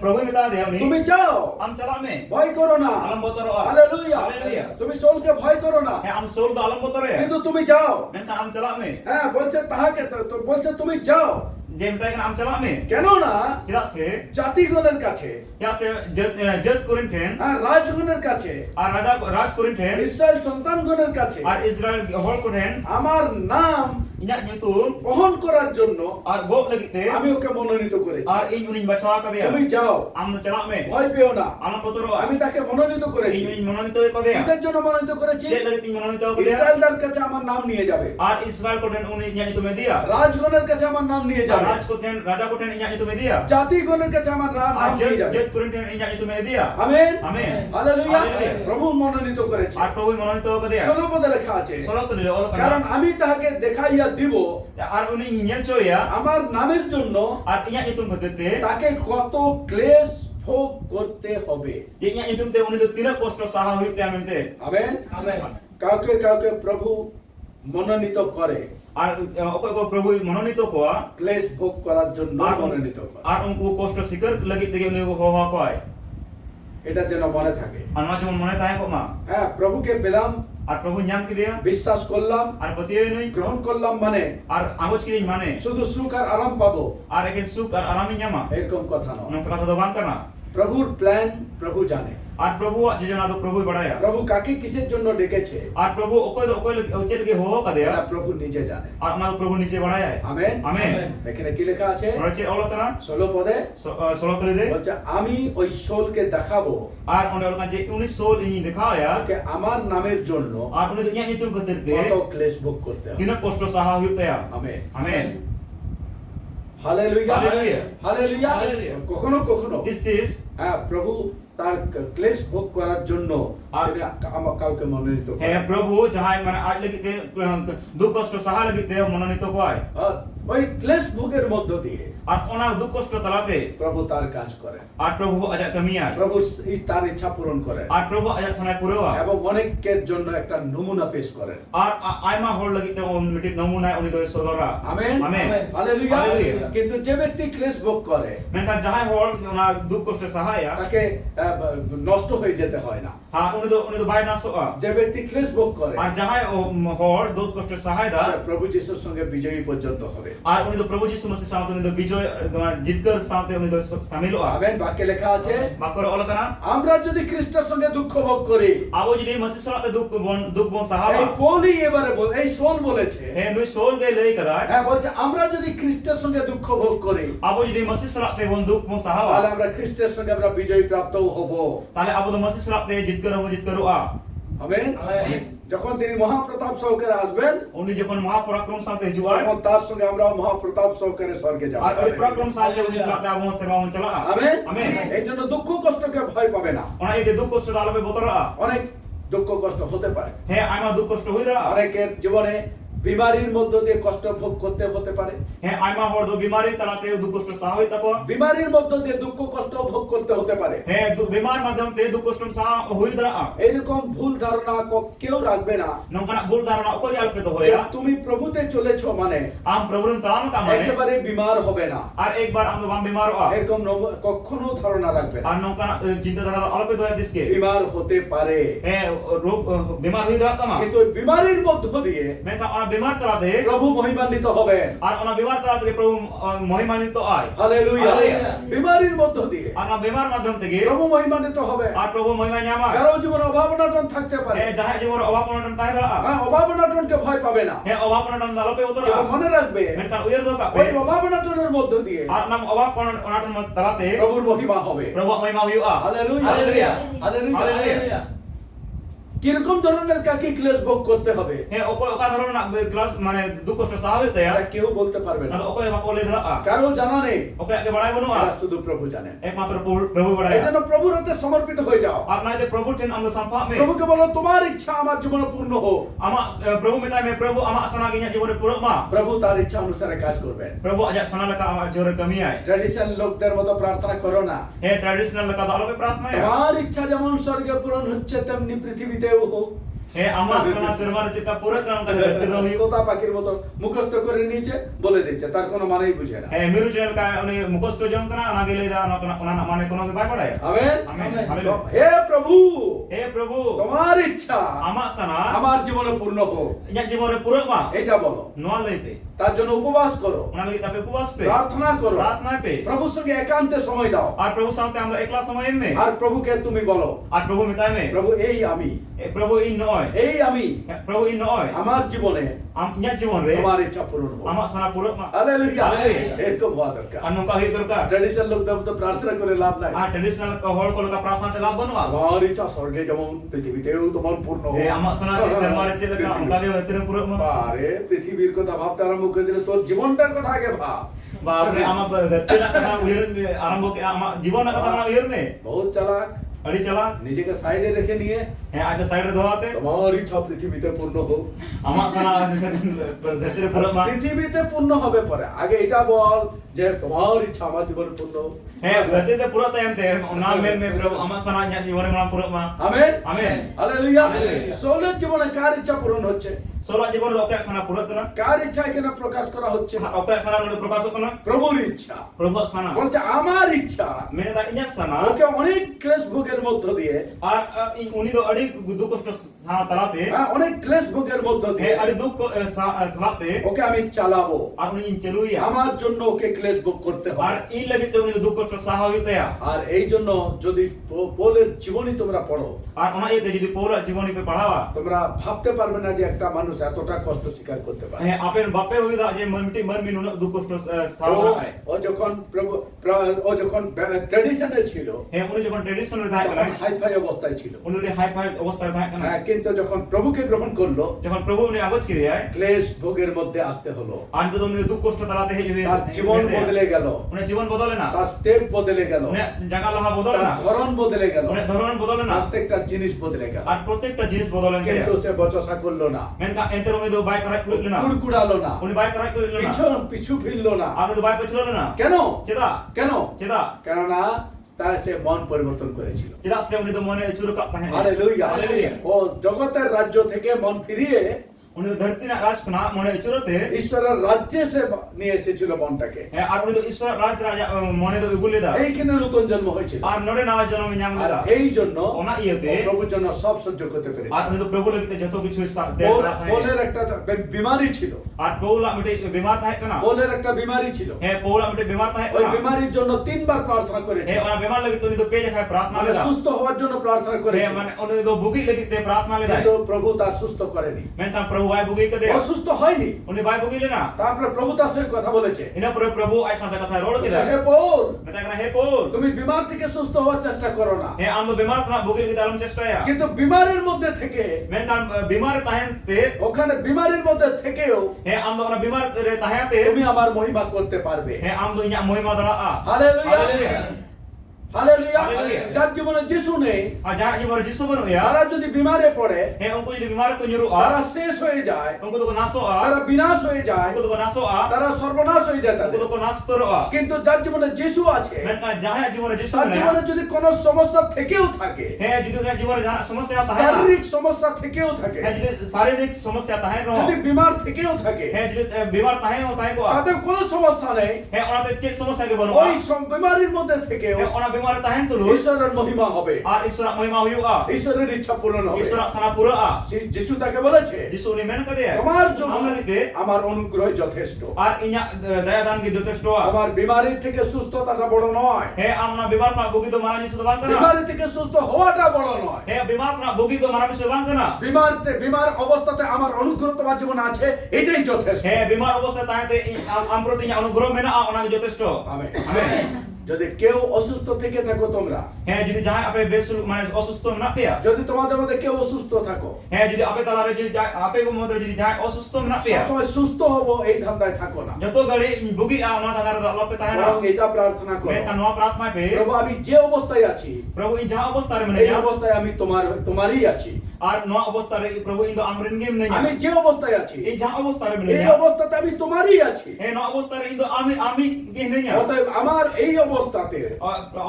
Prabhu meta de amni. তুমি যাও Am chala me. ভয় করো না Alam botoro. Hallelujah Hallelujah. তুমি সোলকে ভয় করো না He am sol do alam botoro ya. কিন্তু তুমি যাও Menkan am chala me. হ্যাঁ বলছে তাহাকে বলছে তুমি যাও Je meta kan am chala me. কেন না Tidak se. জাতিগণের কাছে Tidak se jat Korinten. হ্যাঁ রাজগণের কাছে Ar raja raj Korinten. Israel সন্তানগণের কাছে Ar Israel hol Korinten. আমার নাম Inyak nyutum. বহন করার জন্য Ar gok lagi te. আমি ওকে মনোনীত করেছি Ar in unin baca ka dia. তুমি যাও Am no chala me. ভয় পেও না Alam botoro. আমি তাকে মনোনীত করেছি In unin mononito ko dia. কিসের জন্য মনোনীত করেছি Cek lagi tin mononito ko dia. ইসরায়েলদের কাছে আমার নাম নিয়ে যাবে Ar Israel Korinten uni inyak itu media. রাজগণের কাছে আমার নাম নিয়ে Ar যাবে raj Korinten raja Korinten inyak itu media. জাতিগণের কাছে আমার নাম Ar নিয়ে যাবে jat Korinten inyak itu media. Amen Amen. Hallelujah Hallelujah. প্রভু মনোনীত করেছে Ar Prabhu mononito ko dia. 16 পদে লেখা আছে Solo ko dile ol কারণ kana. আমি তাহাকে দেখাইয়া দিব Ar uni nyel cho ya. আমার নামের জন্য Ar inyak itu khatir te. তাকে কত ক্লেশ ভোগ করতে হবে Dia inyak itu te uni do tidak kosto saha huyuk te amen te. Amen Amen. কাউকে কাউকে প্রভু মনোনীত করে Ar okoi ko Prabhu mononito ko. ক্লেশ ভোগ করার জন্য Ar মনোনীত করে ar unku kosto sikar lagi te uni ko ho ko ai. এটা যেন মনে থাকে An ma jemon mone tahe ko ma. হ্যাঁ প্রভুকে পেলাম Ar Prabhu nyam ki dia. বিশ্বাস করলাম Ar patiye nui. গ্রহণ করলাম মানে Ar angoj ki mane. শুধু সুখ আর আরাম পাবো Ar ekin suk ar arami nyama. এরকম কথা নয় Nong kata do bang kana. প্রভুর প্ল্যান প্রভু জানে Ar Prabhu jejona do Prabhu badaya. প্রভু কাকে কিসের জন্য ডেকেছে Ar Prabhu okoi ochet lagi ho ka এটা dia. প্রভু নিজে জানে Ar na Prabhu niche badaya. Amen Amen. এখানে কি লেখা আছে Ora che olo kana. 16 পদে Solo kali de. বলছে আমি ওই সোলকে দেখাবো Ar onde ol kan je uni sol ini dekha ya. ওকে আমার নামের জন্য Ar uni do nyak itu khatir te. কত ক্লেশ ভোগ করতে হবে Kina kosto saha huyuk te ya. Amen Amen. Hallelujah Hallelujah. Hallelujah Hallelujah. কখনো কখনো This হ্যাঁ প্রভু তার ক্লেশ ভোগ করার জন্য আর তিনি কাউকে মনোনীত he করেন Prabhu jahai mane aj lagi te duk kosto saha lagi te mononito ko ai. আর ওই ক্লেশ ভোগের মধ্য দিয়ে Ar ona duk kosto talate. প্রভু তার কাজ করেন Ar Prabhu ajak kami ai. প্রভু তার ইচ্ছা পূরণ করেন Ar Prabhu ajak sanai purawa. এবং অনেকের জন্য একটা নমুনা পেশ keren Ar aima hor lagi te on mitit nomuna uni do sodora. Amen Amen. Hallelujah Hallelujah. কিন্তু যে ব্যক্তি ক্লেশ ভোগ করে Menkan jahai hor ona duk kosto saha ya. তাকে নষ্ট হয়ে যেতে হয় না Ha uni do bai naso a. যে ব্যক্তি ক্লেশ ভোগ করে Ar jahai hor duk kosto saha da. সে প্রভু যিশুর সঙ্গে বিজয়ী পর্যন্ত হবে Ar uni do Prabhu Jisu Masih saute uni do bijoy jitkar saute uni do samilo a. Amen বাক্যে লেখা আছে Makor ol kana. আমরা যদি খ্রিস্টের সঙ্গে দুঃখ ভোগ করি Abo jodi Masih salate duk bon saha. এই পৌলই এবারে এই সোল বলেছে He nui sol ge lei kadai. হ্যাঁ বলছে আমরা যদি খ্রিস্টের সঙ্গে দুঃখ ভোগ kori Abo jodi Masih salate bon duk bon saha. তাহলে আমরা খ্রিস্টের সঙ্গে আমরা বিজয়ী প্রাপ্তও হব Tale abo do Masih salate jitkaru a. Amen Amen. যখন তিনি মহাপ্রতাপ সহকারে আসবেন Uni jokon mahaprakram saute hijua. তখন তার সঙ্গে আমরা মহাপ্রতাপ সহকারে স্বর্গে যাব Ar uni prakram saute uni salate abo sema mon chala. Amen Amen. এই জন্য দুঃখ কষ্টকে ভয় পাবে না Ona ite duk kosto dalabe botora a. অনেক দুঃখ কষ্ট হতে পারে He aima duk kosto huidra. অনেকের জীবনে বিমারির মধ্য দিয়ে কষ্ট ভোগ করতে হতে পারে He aima hor do bimari talate duk kosto saha hoi tako. বিমারির মধ্য দিয়ে দুঃখ কষ্ট ভোগ করতে হতে পারে He du bimar madhyam te duk kosto saha huidra a. এইরকম ভুল ধারণা কেউ রাখবে না Nongkana bul dharana okoi alpe to যে hoya. তুমি প্রভুতে চলেছো মানে Am Prabhurum talam ka mane. একেবারে বিমার হবে না Ar ek bar am do bam bimar a. এরকম কখনো ধারণা রাখবে না Ar nongkana jinta dhara alpe to diske. বিমার হতে পারে He rog bimar huidra tama. কিন্তু ওই বিমারির মধ্য দিয়ে Menka ona bimar talate. প্রভু মহিমান্বিত হবেন Ar ona bimar talate Prabhu mohimanito ai. Hallelujah Hallelujah. বিমারির মধ্য দিয়ে Ar ona bimar madhyam tege. প্রভু মহিমান্বিত হবে Ar Prabhu mohima nyama. কারো জীবনে অভাব অনটন থাকতে পারে He jahai jimor obap onaton tahe dara. হ্যাঁ, অভাব অনটনকে ভয় পাবে না He obap onaton dalope কিন্তু utora. মনে রাখবে Menkan uyer do ka ওই pe. অভাব অনটনের মধ্য দিয়ে Ar nam obap onaton talate. প্রভুর মহিমা হবে Prabhu mohima huyu a. Hallelujah Hallelujah. Hallelujah Hallelujah. কিরকম ধরনের কাকে ক্লেশ ভোগ করতে হবে he okoi oka dhoronak class mane duk kosto saha huyuk taya এটা কেউ বলতে পারবে না ado okoi bako lay dara কারো জানা নেই okoi ake badai banua এটা শুধু প্রভু জানেন ekmatro prabhu এই badaya জন্য প্রভুর হাতে সমর্পিত হয়ে যাও apna ide prabhu ten amdo sampah me প্রভুকে বলো তোমার ইচ্ছা আমার জীবনে পূর্ণ হোক ama prabhu metai me prabhu ama sana ginya jibone puruk ma প্রভু তার ইচ্ছা অনুসারে কাজ করবেন prabhu ajak sana laka ama jore kami ai tradition লোকদের মতো প্রার্থনা করো না he traditional laka do alope pratna ya তোমার ইচ্ছা যেমন স্বর্গে পূরণ হচ্ছে তেমনি পৃথিবীতেও হোক he ama sana servar chita purak kan ka gatir rohi তোতা পাখির মতো মুখস্থ করে নিয়েছে বলে দিচ্ছে তার কোনো মানেই বুঝে না he miru channel ka oni mukos ko jong kana ona gele da ona mane kono ke bai padaya amen Amen. Hallelujah. হে প্রভু he prabhu তোমার ইচ্ছা ama sana আমার জীবনে পূর্ণ হোক inya jibone puruk ma এটা বলো noa leipe তার জন্য উপবাস করো ona lagi tape puas pe প্রার্থনা করো pratna pe প্রভুর সঙ্গে একান্তে সময় দাও আর প্রভু সাথে আমরা একলা সময় মে আর প্রভুকে তুমি বলো আর প্রভু মিতাই মে প্রভু এই আমি প্রভু ইন নয় এই আমি প্রভু ইন নয় আমার জীবনে ইয়া জীবন রে তোমার ইচ্ছা পূরণ হোক আমার সানা পুরো হালেলুয়া Hallelujah. এরকম হওয়া দরকার আর নৌকা হই দরকার ট্র্যাডিশনাল লোকদের মতো প্রার্থনা করে লাভ নাই আর ট্রেডিশনাল হল কলকা প্রার্থনাতে লাভ বনবা আমার ইচ্ছা স্বর্গে যেমন পৃথিবীতেও তোমার পূর্ণ হোক এ আমার সানা শর্মারে ছিল কা আমকাগে ভেতরে পুরো আরে পৃথিবীর কথা ভাবতে আরম্ভ করে দিলে তোর জীবনটার কথা আগে ভাব বাপরে আমার ভেতরে কথা উইর আরম্ভ আমার জীবন কথা না উইর নে বহুত চালাক আড়ি চালা নিজেকে সাইডে রেখে নিয়ে হ্যাঁ আজ সাইডে ধোয়াতে তোমার ইচ্ছা পৃথিবীতে পূর্ণ হোক আমার সানা ভেতরে পুরো মা পৃথিবীতে পূর্ণ হবে পরে আগে এটা বল যে তোমার ইচ্ছা আমার জীবনে পূর্ণ হোক হ্যাঁ ভেতরে পুরো টাইম তে না মেন মে প্রভু আমার সানা জীবনে মা পুরো মা আমেন আমেন হালেলুয়া Hallelujah. সোলের জীবনে কার ইচ্ছা পূরণ হচ্ছে সোলা জীবনে ওকে সানা পুরো না কার ইচ্ছা এখানে প্রকাশ করা হচ্ছে ওকে সানা নলে প্রকাশ কোন প্রভুর ইচ্ছা প্রভু সানা বলছে আমার ইচ্ছা মেনে দা ইয়া সানা ওকে অনেক ক্লেশ ভোগের মধ্য দিয়ে আর উনি তো আড়ি দুঃখ কষ্ট সানা তালাতে অনেক ক্লেশ ভোগের মধ্য হে দিয়ে আড়ি দুঃখ তালাতে ওকে আমি চালাবো আর উনি চলুইয়া আমার জন্য ওকে ক্লেশ ভোগ করতে আর হয় এই লাগি তো উনি দুঃখ কষ্ট সাহা হইতেয়া আর এই জন্য যদি পৌলের জীবনী তোমরা পড়ো আর ওনা এতে যদি পৌরা জীবনী পে পড়াওয়া তোমরা ভাবতে পারবে না যে একটা মানুষ এতটা কষ্ট স্বীকার করতে পারে হে আপেন বাপে হইদা যে মন মিন দুঃখ কষ্ট সাহা হয় ও যখন ও যখন ট্র্যাডিশনে ছিল হে উনি যখন ট্রেডিশনাল থাকে না হাই ফাই অবস্থায় ছিল উনি হাই ফাই অবস্থায় থাকে না কিন্তু যখন প্রভুকে গ্রহণ করলো যখন প্রভু উনি আগজ কি দেয় ক্লেশ ভোগের মধ্যে আসতে হলো আর তো উনি দুঃখ কষ্ট তালাতে হে তার জীবন বদলে গেল উনি জীবন বদলে না তার স্টেপ বদলে গেল উনি জায়গা লাহা বদলে তার না ধরন বদলে গেল উনি ধরন বদলে না প্রত্যেকটা জিনিস বদলে গেল আর প্রত্যেকটা জিনিস বদলেন কিন্তু সে বচসা করলো না মেনকা এন্তের উনি তো বাই করাই করিল না কুড়কুড়ালো না উনি বাই করাই করিল না পিছু ফিরলো না আপনি তো বাই পেছিল না কেন চেদা কেন চেদা কেননা তার সে মন পরিবর্তন করেছিল চেদা সে উনি তো মনে চুরু কাপ থাকে হালেলুয়া হালেলুয়া ও জগতের রাজ্য থেকে মন ফিরিয়ে উনি তো ধরতি না রাজ না মনে চুরতে ঈশ্বরের রাজ্যে সে নিয়ে এসেছিল মনটাকে আর উনি তো ঈশ্বর রাজ রাজা মনে তো গুলি দা এইখানে নতুন জন্ম হয়েছিল আর নরে না জন্ম ᱧᱟᱢ আর লেদা এই জন্য ওনা ইয়েতে ও প্রভুর জন্য সব সহ্য করতে পেরেছে আর উনি তো প্রভু লাগিতে যত কিছু পৌলের একটা বিমারি ছিল আর পৌলা মিটে বিমার থাকে না পৌলের একটা বিমারি ছিল হে পৌলা মিটে বিমার থাকে ওই না বিমারির জন্য তিনবার প্রার্থনা করেছে হে ওনা বিমার লাগিতে উনি তো পেজ খায় প্রার্থনা মানে লেদা সুস্থ হওয়ার জন্য প্রার্থনা হে করেছে মানে উনি তো বুগি লাগিতে প্রার্থনা লেদা কিন্তু প্রভু তার সুস্থ করেনি মেনকা প্রভু বাই বুগি কে দে অসুস্থ হয়নি উনি বাই বুগিলে না তারপরে প্রভু তার সঙ্গে কথা বলেছে ইনা পরে প্রভু আই সাথে কথা রোড কে হে পৌল মেতা করা হে পৌল তুমি বিমার থেকে সুস্থ হওয়ার চেষ্টা করো না হে আম তো বিমার না বুগি লাগিতে আলম চেষ্টায়া কিন্তু বিমারের মধ্যে থেকে মেনকা বিমার তাহেনতে ওখানে বিমারির মধ্যে থেকেও হে আম তো ওনা বিমার রে তাহেতে তুমি আমার মহিমা করতে পারবে হে আম তো ইয়া মহিমা দড়া আ হালেলুয়া Hallelujah. Hallelujah Hallelujah. যার জীবনে যিশু নেই আর যা জীবন যিশু বনু ইয়া তারা যদি বিমারে পড়ে হে উনকু যদি বিমার কো নিরু আ তারা শেষ হয়ে যায় উনকু তো নাসো আ তারা বিনাশ হয়ে যায় উনকু তো নাসো আ তারা সর্বনাশ হয়ে যায় উনকু তাদের। তো নাস তোর আ কিন্তু যার জীবনে যিশু আছে মেনকা যাহা জীবনে যিশু তার না জীবনে যদি কোনো সমস্যা থেকেও থাকে হে যদি উনি জীবনে যাহা সমস্যা তাহে না শারীরিক সমস্যা থেকেও থাকে হে যদি শারীরিক সমস্যা তাহে ন যদি বিমার থেকেও থাকে হে যদি বিমার তাহে ও তাহে কো তাদের কোনো সমস্যা নেই হে ওনাতে চেক সমস্যা কে বনু ওই বিমারির মধ্যে থেকেও হে ওনা বিমার তাহেন তুলু ঈশ্বরের মহিমা হবে আর ঈশ্বর মহিমা হইউ আ ঈশ্বরের ইচ্ছা পূরণ হবে ঈশ্বর সানা পুরো আ যিশু তাকে বলেছে যিশু উনি মেন কে দে তোমার জন্য আম লাগিতে আমার অনুগ্রহ যথেষ্ট আর ইয়া দয়া দান কি যথেষ্ট আ আমার বিমারি থেকে সুস্থতাটা বড় নয় হে আমনা বিমার না বুগি তো মানা যিশু বাং কানা বিমারি থেকে সুস্থ হওয়াটা বড় নয় হে বিমার না বুগি তো মানা যিশু বাং কানা বিমার অবস্থাতে আমার অনুগ্রহ তোমার জীবনে আছে এটাই যথেষ্ট হে বিমার অবস্থা তাহেতে আমপ্রতি ইয়া অনুগ্রহ মেনা আ ওনা যথেষ্ট আমেন আমেন যদি কেউ অসুস্থ থেকে থাকো তোমরা, হ্যাঁ যদি যাই আপে বেসুল মানে অসুস্থ মেনাক পেয়া, যদি তোমাদের মধ্যে কেউ অসুস্থ থাকো, হ্যাঁ যদি আপে তালারে যদি আপে কো মধ্যে যদি যাই অসুস্থ মেনাক পেয়া, সবসময় সুস্থ হবো এই ধান্দায় থাকো না, যত গাড়ি বুগি আনা তানার আল্লাহ পে তাহেনা বরং এটা প্রার্থনা করো, মেকা নোয়া প্রার্থনা পে প্রভু আমি যে অবস্থায় আছি প্রভু ইন যাহা অবস্থা রে এই মেনে অবস্থায় আমি তোমারই আছি, আর নোয়া অবস্থা রে প্রভু ইন তো আমরিন গেম নেই আমি যে অবস্থায় আছি এই যাহা অবস্থা রে মেনে এই অবস্থাতে আমি তোমারই আছি। এই নোয়া অবস্থা রে ইন তো আমি গে নেই অতএব আমার এই অবস্থাতে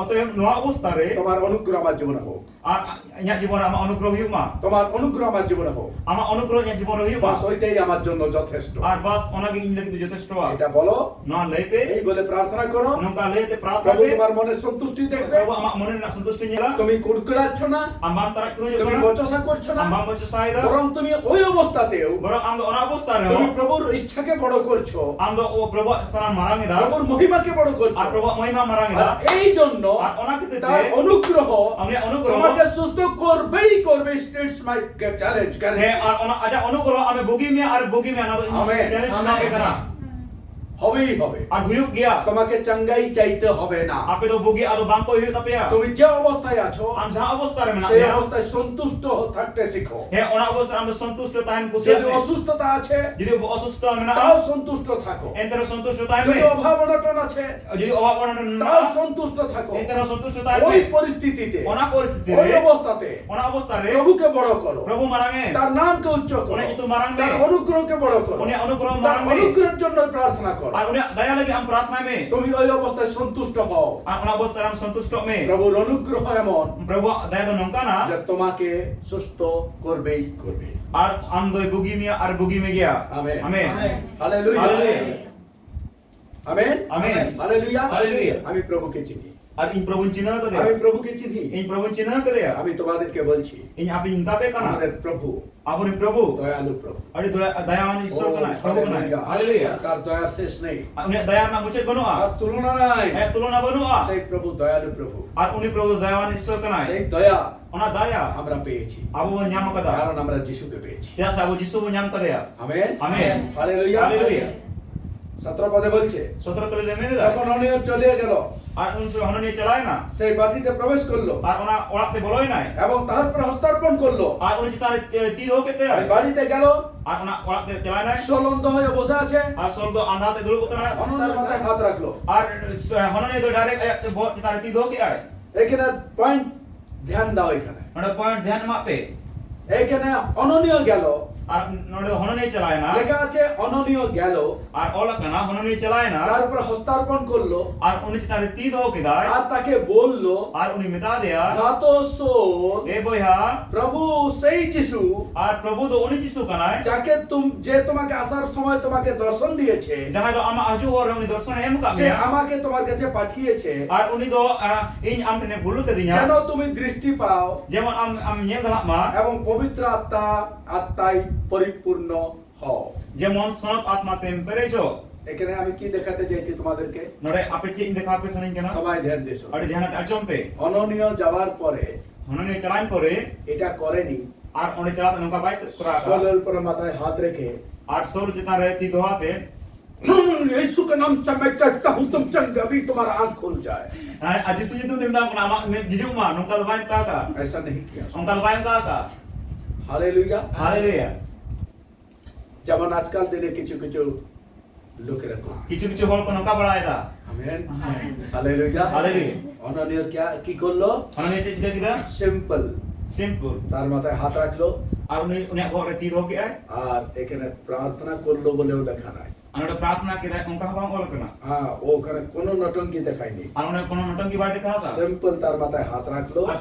অতএব নোয়া অবস্থা রে তোমার অনুগ্রহ আমার জীবনে হোক, আর ইয়া জীবন আমা অনুগ্রহ হইউক মা, তোমার অনুগ্রহ আমার জীবনে হোক, আমা অনুগ্রহ ইয়া জীবন হইউক মা, বাস ওইটাই আমার জন্য যথেষ্ট। আর বাস ওনাকে ইন লাগি যথেষ্ট এটা বলো, নোয়া লইপে এই বলে প্রার্থনা করো, নৌকা লইতে প্রার্থনা প্রভু পে তোমার মনের সন্তুষ্টি দেখবে, প্রভু আমা মনে না সন্তুষ্টি নিলা তুমি কুড়কুড়াচ্ছ না, আমা তারা কিরো তুমি জনা বচসা করছো না, আমা মচ সাইদা বরং তুমি ওই অবস্থাতেও বড় আম ওনা অবস্থা রে তুমি প্রভুর ইচ্ছাকে বড় করছো, আম ও প্রভু সালাম মারাঙ্গি দা প্রভুর মহিমাকে বড় করছো, আর প্রভু মহিমা মারাঙ্গি দা আর এই জন্য আর ওনা কিতে তার অনুগ্রহ আমি অনুগ্রহ তোমাকে সুস্থ করবেই করবে। ইটস মাই চ্যালেঞ্জ হে আর ওনা আজা অনুগ্রহ আমি বুগি মে আর বুগি মে না তো আমেন। চ্যালেঞ্জ না পে করা হবেই হবে, আর হুইউক গিয়া তোমাকে চাঙ্গাই চাইতে হবে না, আপে তো বুগি আর বাং কো হিউ তাপেয়া তুমি যে অবস্থায় আছো আম যা অবস্থা রে মেনা সেই অবস্থায় সন্তুষ্ট থাকতে শিখো। হে ওনা অবস্থা আম সন্তুষ্ট তাইন কুসি যদি অসুস্থতা আছে যদি অসুস্থ মেনা তাও সন্তুষ্ট থাকো, এন্তর সন্তুষ্ট তাইন যদি মে অভাব অনটন আছে যদি অভাব অনটন না তাও সন্তুষ্ট থাকো, এন্তর সন্তুষ্ট তাইন ওই মে পরিস্থিতিতে ওনা পরিস্থিতি ওই রে অবস্থাতে ওনা অবস্থা রে প্রভুকে বড় করো, প্রভু মারাঙ্গে তার নামকে উচ্চ করো, উনি কিন্তু মারাঙ্গে তার অনুগ্রহকে বড় করো, উনি অনুগ্রহ তার মারাঙ্গে অনুগ্রহের জন্য প্রার্থনা করো, আর উনি দয়া লাগি আম প্রার্থনা মে তুমি ওই অবস্থায় সন্তুষ্ট হও। আর ওনা অবস্থা আম সন্তুষ্ট মে প্রভুর অনুগ্রহ এমন প্রভু দয়া তো নঙ্কা না যে তোমাকে সুস্থ করবেই করবে। আর আম দই বুগি মিয়া আর বুগি মে গিয়া amen. Amen hallelujah, hallelujah amen, amen hallelujah, hallelujah. আমি প্রভুকে চিনি, আর ইন প্রভু চিনা কে দে আমি প্রভুকে চিনি, ইন প্রভু চিনা কে দে আমি তোমাদেরকে বলছি ইন আপনি তাপে কানা আমাদের প্রভু আপনি প্রভু দয়ালু প্রভু, আর দয়াবান ঈশ্বর ও, কানা প্রভু কানা হালেলুয়া। হালেলুয়া তার দয়া শেষ নেই, উনি দয়া না মুছে বনুয়া আর তুলনা নাই, এক তুলনা বনুয়া সেই প্রভু দয়ালু প্রভু, আর উনি প্রভু দয়াবান ঈশ্বর কানা সেই দয়া ওনা দয়া আমরা পেয়েছি আবু ᱧᱟᱢ ᱠᱟᱫᱟ কারণ আমরা যিশুকে পেয়েছি। ya sabu jisu bu ᱧᱟᱢ kada ya amen, amen hallelujah, hallelujah 17 পদে বলছে, সতর করে দে মেদা তখন অনিয়ম চলে গেল, আর উন হন নিয়ে চালায় না সেই বাটিতে প্রবেশ করলো আর ওনা ওড়াতে বলই নাই এবং তাহার পর হস্তার্পণ করলো, আর উনি তার তীর হোকেতে ওই বাড়িতে গেল, আর ওনা ওড়াতে চালায় নাই সলন্দ হয়ে বসে আছে, আর সলদ আন্ধাতে দুলব কনা অনন্যের মাথায় হাত রাখলো। আর হন নিয়ে তো ডাইরেক্ট তার তীর হোকে আয় এখানে পয়েন্ট ধ্যান দাও, এখানে ওনা পয়েন্ট ধ্যান মাপে এখানে অননীয় গেল, আর নড়ে হন নিয়ে চালায় না লেখা আছে অননীয় গেল, আর ওলা কানা হন নিয়ে চালায় না তারপর হস্তার্পণ করলো, আর উনি তার তীর হোকে দায় আর তাকে বললো আর উনি মেতা দেয়া ধাত সোর এ বইহা প্রভু সেই যিশু আর প্রভু তো উনি যিশু কানায় যাকে যে তোমাকে আসার সময় তোমাকে দর্শন দিয়েছে, যাহাই তো আমা আজু হর উনি দর্শন এম সে কামিয়া আমাকে তোমার কাছে পাঠিয়েছে আর উনি তো ইন আমনে ভুল কে দিয়া যেন তুমি দৃষ্টি পাও যেমন আম নিয়ে দলা মা এবং পবিত্র আত্মায় পরিপূর্ণ হও। যেমন সনত আত্মা তেম পেরেছো এখানে আমি কি দেখাতে চাইছি তোমাদেরকে, নড়ে আপে চে ইন দেখা আপে সনিন কেনা সবাই ধ্যান দিছো। আরে ধ্যানাতে আচম পে অননীয় যাওয়ার পরে হননে চালান পরে এটা করেনি, আর ওনে চালাতে নৌকা বাইক করা সোলের উপরে মাথায় হাত রেখে আর সোল যেটা रहती दोहाते यीशु के नाम से मैं कहता हूँ तुम चंगे, अभी तुम्हारा आंख खुल जाए। আর যিশু যেহেতু দিন দাম না জিজু মা নৌকা বাইক কাকা ऐसा नहीं किया। নৌকা বাইক কাকা হালেলুয়া। হালেলুয়া যেমন আজকাল দিনে কিছু কিছু লোকেরা করে। কিছু কিছু হল নৌকা বাড়ায় দা আমেন, হালেলুয়া। হালেলুয়া অননীয় কি করলো, হননে চে চিকা কিদা সিম্পল সিম্পল তার মাথায় হাত রাখলো আর উনি উনি ঘরে তীর হোকে আয় আর এখানে প্রার্থনা করলো বলেও লেখা নাই। আনোটা প্রার্থনা কেদা উনকা বাং অল কেনা হ্যাঁ, ও ওখানে কোনো নটঙ্কি দেখায়নি, আর উনি কোন নটঙ্কি বাই দেখা তা সিম্পল তার মাথায় হাত রাখলো। আর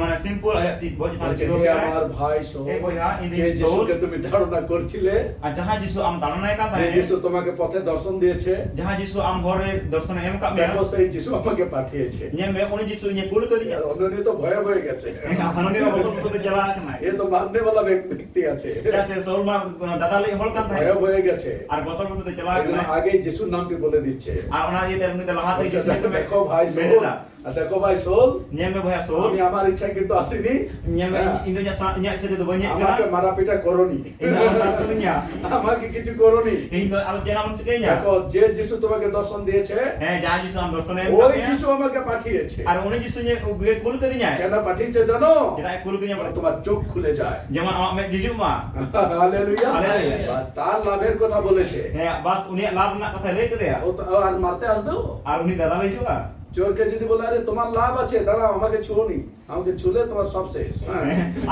মানে সিম্পল আয়াতি বজ তার বলছে, চিরো হে কে আমার ভাই শোন, এ বইহা ইনি যে সোল যিশুকে তুমি ধারণা করছিলে, আর যাহা যিশু আম ধারণায় কা যে তাই যিশু তোমাকে পথে দর্শন দিয়েছে, যাহা যিশু আম ঘরে দর্শন এম কা মে দেখো সেই যিশু আমাকে পাঠিয়েছে। nye me उन्हें जिसु nye कुल कर दिया আর অননীয় তো ভয় হয়ে গেছে, हनने का बोतल तो जला के ना এ তো মারনে वाला ব্যক্তি আছে, जैसे सोल मा दादा ले होल का था ভয় হয়ে গেছে। और बोतल तो जला के এজন্য ना আগে যিশুর নামটি বলে দিচ্ছে। और उन्हें ये उन्हें लहा तो जिसने तो দেখো ভাই শোন, मेरे दा আর দেখো ভাই soul, nyem me boya so আমি আমার ইচ্ছা কিন্তু আসিনি, nyem হ্যাঁ, indo nya sa nya se do banyak আমাকে kana মারা পিটা করনি, indo ala tunya আমাকে কিছু করনি। indo ala jena am cikenya দেখো যে যিশু তোমাকে দর্শন দিয়েছে jangan jisu am dosan em ওই যিশু আমাকে পাঠিয়েছে। আর উনি যিশু nya gue kul ke dinya কেন পাঠিয়েছে জানো? kita kul ke nya যেন তোমার চোখ খুলে যায়। যেমন আমার jiju ma হালেলুয়া, হালেলুয়া। বাস তার লাভের কথা বলেছে। bas uni লাভ না কথা লই করে ও তো আর মারতে আসবে ও? আর উনি দাদা লই juga চোরকে যদি বলে আরে তোমার লাভ আছে, দাঁড়াও আমাকে ছুঁনি, আমাকে ছুলে তোমার সব শেষ।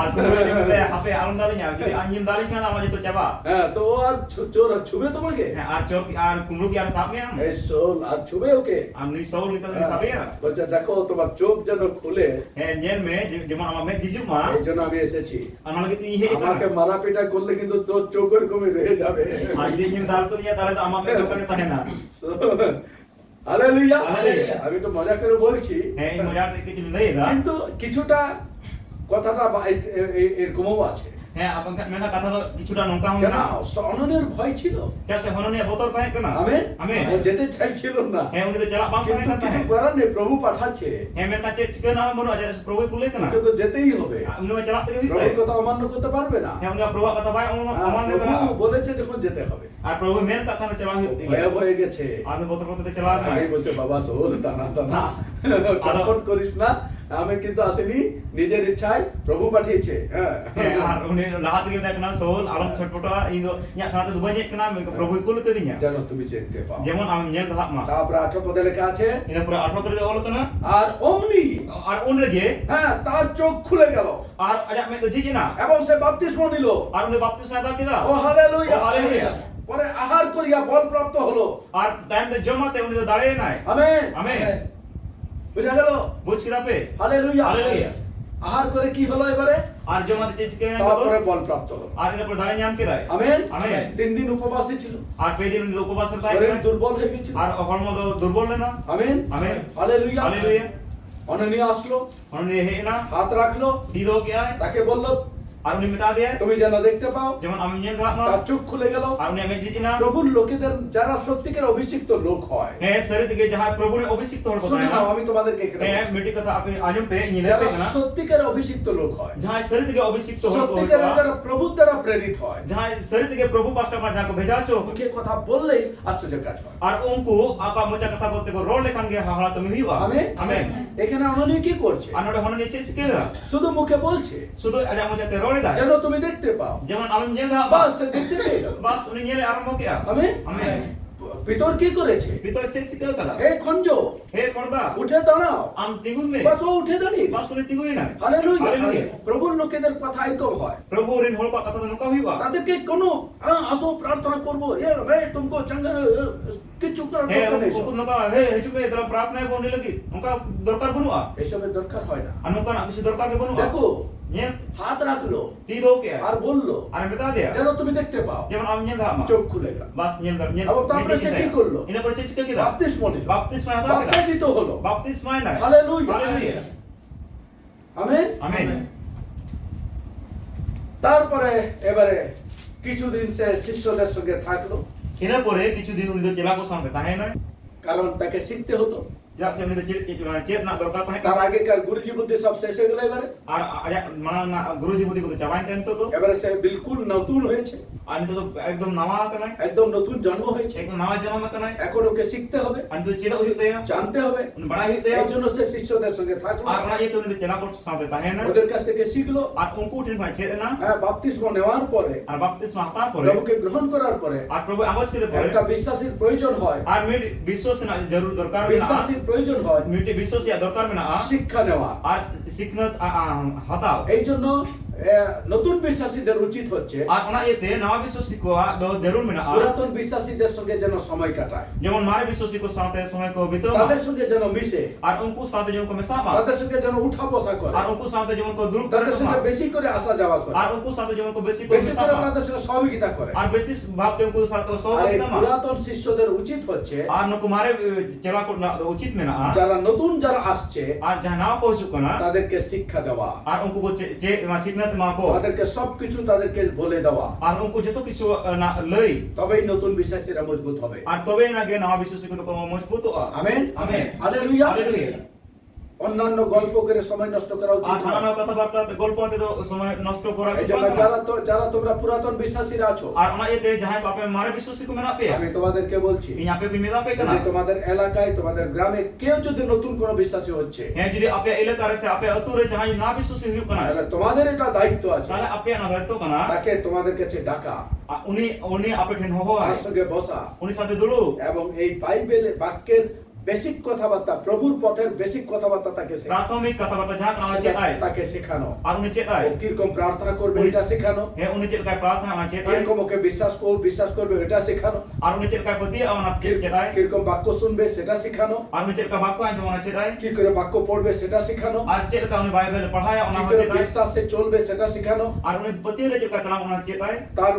আর কুমড়ো di বলে হাফে আলম দালিnya যদি anjing দালি খানা আমার তো চাবা হ্যাঁ, তো ও আর চোর আর ছুবে তোমাকে? আর চোর আর কুমড়ো কি আর সামনে আম এই সোল আর ছুবে ওকে? আমনি সব নিতে সাবে বলছে দেখো তোমার চোখ যেন খুলে, nyel me যেমন আমার jiju ma এই জন্য আমি এসেছি। আমার lagi tinggi আমাকে মারা পিটা করলে কিন্তু তোর চোখের কমে রয়ে যাবে। আর যদি নিম দাল তো নিয়ে তাহলে তো আমার মেয়ে দোকানে থাকে না হালেলুয়া, হালেলুয়া। আমি তো মজা করে বলছি, হ্যাঁ এই মজা কিছু লই দা কিন্তু কিছুটা কথাটা এরকমও আছে। হ্যাঁ আপনার মেনা কথা তো কিছুটা নৌকা হবে কেন? না অননের ভয় ছিল। कैसे হননিয়া বোতল পায় কেন আমেন, আমেন ও যেতে চাইছিল না, হ্যাঁ উনি তো জলা বাস কিন্তু করতে কিছু है করার নেই, প্রভু পাঠাচ্ছে, হ্যাঁ মেন কাছে চিকেন না মনো আজ প্রভু কুলে কেন ওকে তো যেতেই হবে। উনি চলা থেকে হইতে প্রভুর কথা অমান্য করতে পারবে না। হ্যাঁ উনি প্রভু কথা ভাই অমান দে প্রভু বলেছে যখন যেতে হবে। আর প্রভু মেন কথা না চলা হইতে ভয় হয়ে গেছে, আমি বোতল করতে চলা না এই বলছে বাবা সোল টানা টানা চটপট করিস না, আমি কিন্তু আসিনি, নিজের ইচ্ছায় প্রভু পাঠিয়েছে। হ্যাঁ, হ্যাঁ আর উনি লাহাত গিয়ে দেখনা সোল আলম ছটপটা এই তো ইয়া সাথে দুবাইয়ে কেন প্রভু কুল কে দিনা যেন তুমি যেতে পাও। যেমন আমি নেন রাত মা তারপরে 18 পদে লেখা আছে, ইনা পুরো 18 করে অল কেন আর অমনি, আর উন রেগে হ্যাঁ, তার চোখ খুলে গেল আর আজ মে তো জিজি না এবং সে বাপ্তিস্ম নিল। আর উনি বাপ্তিস্ম দাও কিদা ও হালেলুয়া, ও হালেলুয়া। পরে আহার করিয়া বল প্রাপ্ত হলো। আর টাইম তো জমাতে উনি তো দাঁড়িয়ে নাই আমেন, আমেন বুঝা গেল? বুঝ কিদা পে হালেলুয়া, হালেলুয়া। আহার করে কি হলো এবারে? আর জমাতে চেঞ্জ কে না তারপরে বল প্রাপ্ত হলো। আর এর পর দাঁড়িয়ে নাম কিদায় আমেন, আমেন। 3 দিন উপবাসী ছিল, আর পে দিন উনি উপবাস থাই শরীর দুর্বল হয়ে গেছিল। আর অকর্ম দুর্বল না amen, amen hallelujah. Hallelujah Ananias আসলো, উনি হে না হাত রাখলো, দিদো কে আয় তাকে বললো আর উনি মিটা দিয়ে তুমি যেন দেখতে পাও। যেমন আমি নেন রাত মা তার চোখ খুলে গেল। আর উনি আমি জিজি না প্রভুর লোকেদের যারা সত্যিকার অভিষিক্ত লোক হয়, হ্যাঁ শরীর থেকে যাহা প্রভুর অভিষিক্ত হওয়ার কথা শুনে না নাও, আমি তোমাদেরকে এখানে হ্যাঁ মিটি কথা আপনি আজম পে নিলে যারা পে না সত্যিকার অভিষিক্ত লোক হয়, যাহা শরীর থেকে অভিষিক্ত হওয়ার সত্যিকার কথা যারা প্রভুর দ্বারা প্রেরিত হয়, যাহা শরীর থেকে প্রভু পাস্টা পা যাকে ভেজাছো মুখে কথা বললেই আশ্চর্য কাজ হয়। আর উनको আপা মোচা কথা বলতে কো রোল লেখান গে হাহলা তুমি হইবা আমেন, আমেন এখানে অননীয় কি করছে? আর নড়ে হন নিচে চিকেলা শুধু মুখে বলছে শুধু আজা মোচাতে রোলে দা যেন তুমি দেখতে পাও। যেমন আলম জেল দা বাস সে দেখতে পেয়ে গেল। বাস উনি নিলে আরম্ভ কিয়া আমেন, আমেন পিতর কি করেছে? ভিতর চেক চিকেল কাদা এই খঞ্জ হে করদা উঠে দাঁড়াও, আম তিগুন মে বাস ও উঠে দাঁড়িয়ে। বাস উনি তিগুই না হালেলুয়া, হালেলুয়া। প্রভুর লোকেদের কথা এরকম হয়, প্রভু রিন হল কথা তো নকা হইবা তাদেরকে কোনো আসো প্রার্থনা করবো, তুমকো চঙ্গা কিছু করার হে দরকার নেই। উनको নকা হে হেচুকে দরা প্রার্থনা বনি লাগি নকা দরকার বনুয়া এসবের দরকার হয় না। আর নকা না কিছু দরকার কে বনুয়া দেখো, নেন হাত রাখলো তি দো কে আর বললো আর মেতা দেয়া যেন তুমি দেখতে পাও। যেমন আমি নেন দামা চোখ খুলে গেল, বাস নেন দাম নেন আবার তারপরে সে কি করলো? ইনা পরে চেক কি দা বাপ্তিস্ম নিল, বাপ্তিস্মা দাও কে দা বাপ্তিস্মিত হলো। বাপ্তিস্মা না হালেলুয়া, হালেলুয়া আমেন। আমেন তারপরে এবারে কিছুদিন সে শিষ্যদের সঙ্গে থাকলো, ইনা পরে কিছু দিন উনি তো চেলা কো সাথে তাহে না কারণ তাকে শিখতে হতো। যা সে উনি তো চেত না দরকার তাহে তার আগেকার গুরুজি বুদ্ধি সব শেষ হয়ে গেল। এবারে আর মানে না গুরুজি বুদ্ধি কো চাবাই দেন তো এবারে সে বিলকুল নতুন হয়েছে, আর তো একদম নাওয়া কানা একদম নতুন জন্ম হয়েছে। একদম নাওয়া জন্ম কানা এখন ওকে শিখতে হবে, আর তো চেলা হইতে জানতে হবে। উনি বড়াই হইতে এই জন্য সে শিষ্যদের সঙ্গে থাকলো, আর ওনা যেতে উনি তো চেলা কো সাথে তাহে না ওদের কাছ থেকে শিখলো। আর উनको উঠিন ভাই চেত না বাপ্তিস্ম নেওয়ার পরে, আর বাপ্তিস্মা হাতা পরে প্রভুকে গ্রহণ করার পরে আর প্রভু আগত ছেড়ে পরে একটা বিশ্বাসীর প্রয়োজন হয়, আর মিট বিশ্বাস না জরুর দরকার না বিশ্বাসীর প্রয়োজন হয় মিটে বিশ্বাস ইয়া দরকার না শিক্ষা নেওয়া। আর শিখনত হাতাও এই জন্য নতুন বিশ্বাসীদের উচিত হচ্ছে আর ওনা এতে নয়া বিশ্বাসী কো দ জরুর মেনা পুরাতন বিশ্বাসীদের সঙ্গে যেন সময় কাটায়, যেমন মারে বিশ্বাসী কো সাথে সময় কো বিতো তাদের সঙ্গে যেন মিশে, আর উनको সাথে যেমন কো মেসামা তাদের সঙ্গে যেন উঠা বসা করে, আর উनको সাথে যেমন কো দুরুপ তাদের সঙ্গে করে বেশি করে আসা যাওয়া করে, আর উनको সাথে যেমন কো বেশি কো বেশি করে মেসামা তাদের সঙ্গে সহযোগিতা করে। আর বেশি ভাবতে উनको সাথে আর এই সহযোগিতা মা পুরাতন শিষ্যদের উচিত হচ্ছে আর नको মারে চেলা কো উচিত মেনা যারা নতুন যারা আসছে আর যা নাও পৌঁছু কোনা তাদেরকে শিক্ষা দেওয়া, আর উनको কো যে শিখনত মা কো তাদেরকে সবকিছু তাদেরকে বলে দেওয়া, আর উनको যত কিছু না লই তবেই নতুন বিশ্বাসীরা মজবুত হবে। আর তবে না গে নয়া বিশ্বাসী কো মজবুত আমেন, আমেন হালেলুয়া। হালেলুয়া অন্যান্য গল্প করে সময় নষ্ট করা উচিত আর নয়। হানানো কথাবার্তা গল্প আতে তো সময় নষ্ট করা এই উচিত জন্য না। যারা তোমরা পুরাতন বিশ্বাসীরা আছো, আর ওনা এতে যাহাই আপে মারে বিশ্বাসী কো মেনা পেয়া আমি তোমাদেরকে বলছি, ইনি আপে কো মেদা পে যদি কানা তোমাদের এলাকায় তোমাদের গ্রামে কেউ যদি নতুন কোনো বিশ্বাসী হচ্ছে, হ্যাঁ যদি আপে এলাকারে সে আপে অতুরে যাহাই না বিশ্বাসী হইব কানা তাহলে তোমাদের এটা দায়িত্ব আছে তাহলে আপে না দায়িত্ব কানা তাকে তোমাদের কাছে ডাকা, উনি উনি আপে ঠেন হো তার সঙ্গে বসা উনি সাথে দুলু এবং এই বাইবেল বাক্যের বেসিক কথাবার্তা, প্রভুর পথের বেসিক কথাবার্তা তাকে শেখানো, প্রাথমিক কথাবার্তা যাহা কানা চেতাই তাকে শেখানো, আর উনি চেতাই ও কিরকম প্রার্থনা করবে এটা শেখানো, হ্যাঁ উনি চেতকায় প্রার্থনা না চেতাই কিরকম ওকে বিশ্বাস করবে এটা শেখানো, আর উনি চেতকায় প্রতি না চেতাই কিরকম বাক্য শুনবে সেটা শেখানো, আর উনি চেতকা বাক্য আনছে না চেতাই কি করে বাক্য পড়বে সেটা শেখানো, আর চেতকা উনি বাইবেল পড়ায় কি না করে চেতাই বিশ্বাসে চলবে সেটা শেখানো, আর উনি প্রতি চেতকা তালা না চেতাই তার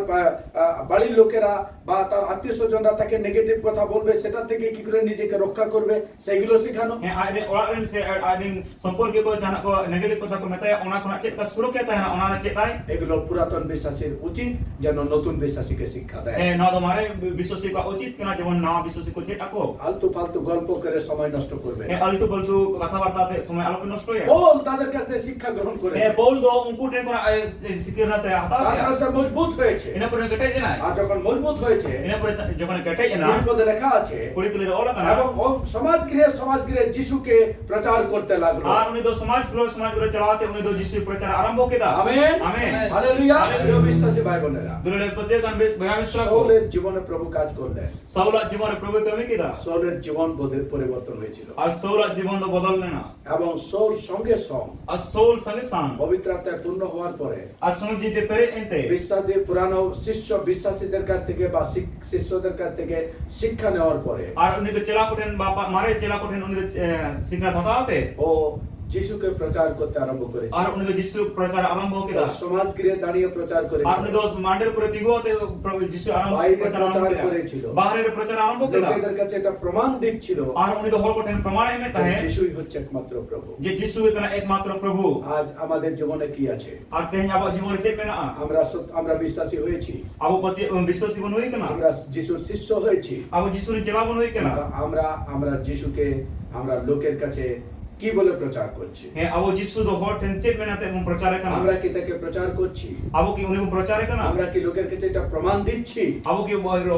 বাড়ির লোকেরা বা তার আত্মীয় স্বজনরা তাকে নেগেটিভ কথা বলবে সেটা থেকে কি করে নিজেকে রক্ষা করবে সেগুলো শেখানো। হ্যাঁ আর ওরা রেন সে আর সম্পর্কে কো জানা কো নেগেটিভ কথা কো মেতায় ওনা কোনা চেতকা সুরক্ষা তাই না ওনা চেতাই এগুলো পুরাতন বিশ্বাসীর উচিত যেন নতুন বিশ্বাসীকে শিক্ষা দেয়। হ্যাঁ না তো মারে বিশ্বাসী কো উচিত কিনা যেমন না বিশ্বাসী কো চেতা কো আলতু ফালতু গল্প করে সময় নষ্ট করবে হ্যাঁ না। আলতু বলতু কথাবার্তাতে সময় আলোকে নষ্ট হয় পৌল তাদের কাছ থেকে শিক্ষা গ্রহণ করে হ্যাঁ বল দো উনকু টেন কোনা সিকিরনাতে হাতা তারপরে সে মজবুত হয়েছে, এনা পরে কেটে না আর যখন মজবুত হয়েছে এনা পরে যখন কেটে না পদে লেখা আছে কুড়ি তুলে ওলা কানা এবং ও সমাজগৃহে যিশুকে প্রচার করতে লাগলো। আর উনি তো সমাজ গুলো চালাতে উনি তো যিশু প্রচার আরম্ভ কেদা আমেন আমেন হালেলুয়া। প্রিয় বিশ্বাসী ভাই বোনেরা, দুলে প্রত্যেক আন ভয়ামিশ্রা কো শাউলের জীবনে প্রভু কাজ করলেন, সাউলা জীবনে প্রভু কমি কেদা শাউলের জীবন পরিবর্তন হয়েছিল আর সাউলা জীবন তো বদললে না এবং শাউল সঙ্গে আর সাউল সঙ্গে সাং পবিত্র আত্মায় পূর্ণ হওয়ার পরে আর সঙ্গে জিতে পেরে এনতে বিশ্বাসী পুরানো বিশ্বাসীদের কাছ থেকে বা শিষ্যদের কাছ থেকে শিক্ষা নেওয়ার পরে আর উনি তো চেলা কোঠেন বাপা মারে চেলা কোঠেন উনি তো শিক্ষা থাকাতে ও যিশুকে প্রচার করতে আরম্ভ করেছে আর উনি তো যিশু প্রচার আরম্ভ কেদা সমাজগৃহে দাঁড়িয়ে প্রচার আর করেছে, উনি তো মান্ডের করে দিগোতে যিশু আরম্ভ বাইরে প্রচার আরম্ভ প্রচার কেদা করেছিল, বাহিরের প্রচার আরম্ভ কেদা লোকেদের কাছে এটা প্রমাণ দিচ্ছিল আর উনি তো হল কোঠেন প্রমাণ এনে যে তাহে যিশুই হচ্ছে একমাত্র প্রভু। যে যিশু কেনা একমাত্র প্রভু আজ আমাদের জীবনে কি আছে? আর তেহেন আবার জীবনে চেক মেনা আমরা বিশ্বাসী হয়েছি, আবু পতি বিশ্বাস জীবন হই কেনা আমরা যিশুর শিষ্য হয়েছি, আবু যিশুর চেলাবন হই কেনা আমরা যিশুকে আমরা লোকের কাছে কি বলে প্রচার করছি? হ্যাঁ আবু যিশু তো হট চেক মেনাতে এবং প্রচারে কেনা আমরা কি তাকে প্রচার করছি? আবু কি উনি প্রচারে কেনা আমরা কি লোকের কাছে এটা প্রমাণ দিচ্ছি আবু কি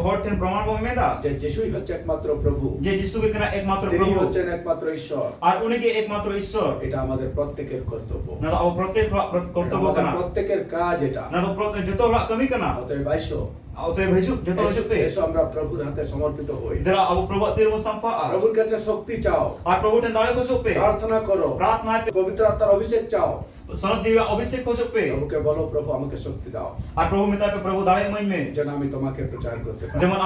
হট প্রমাণ বই মেদা যে যিশুই হচ্ছে একমাত্র প্রভু, যে যিশু কে কেনা একমাত্র তিনি প্রভু হচ্ছেন একমাত্র ঈশ্বর? আর উনি কি একমাত্র ঈশ্বর এটা আমাদের প্রত্যেকের কর্তব্য, না তো আবু প্রত্যেক কর্তব্য আমাদের কেনা প্রত্যেকের কাজ এটা। না তো প্রত্যেক যত কমি কেনা অতএব আইসো, অতএব ভেজু যত ভেজু পে এসো আমরা প্রভুর হাতে সমর্পিত হই, ইদরা আবু প্রভু তের মুসাফা প্রভুর কাছে শক্তি চাও, আর প্রভু টেন দাঁড়ে কো চোপে প্রার্থনা করো, প্রার্থনা পবিত্র আত্মার অভিষেক চাও, সনদ জীব অভিষেক কো চোপে প্রভুকে বলো প্রভু আমাকে শক্তি দাও আর প্রভু মিতা প্রভু দাঁড়ে মই মে যেন আমি তোমাকে প্রচার করতে পারি, যেমন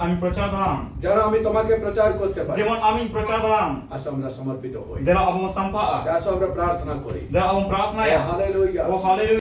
আমি প্রচার দিলাম যেন আমি তোমাকে প্রচার করতে পারি। যেমন আমি প্রচার দিলাম আসো আমরা সমর্পিত হই, দেরা আবু মুসাফা আসো আমরা প্রার্থনা করি। দেরা আবু প্রার্থনা হালেলুয়া। ও হালেলুয়া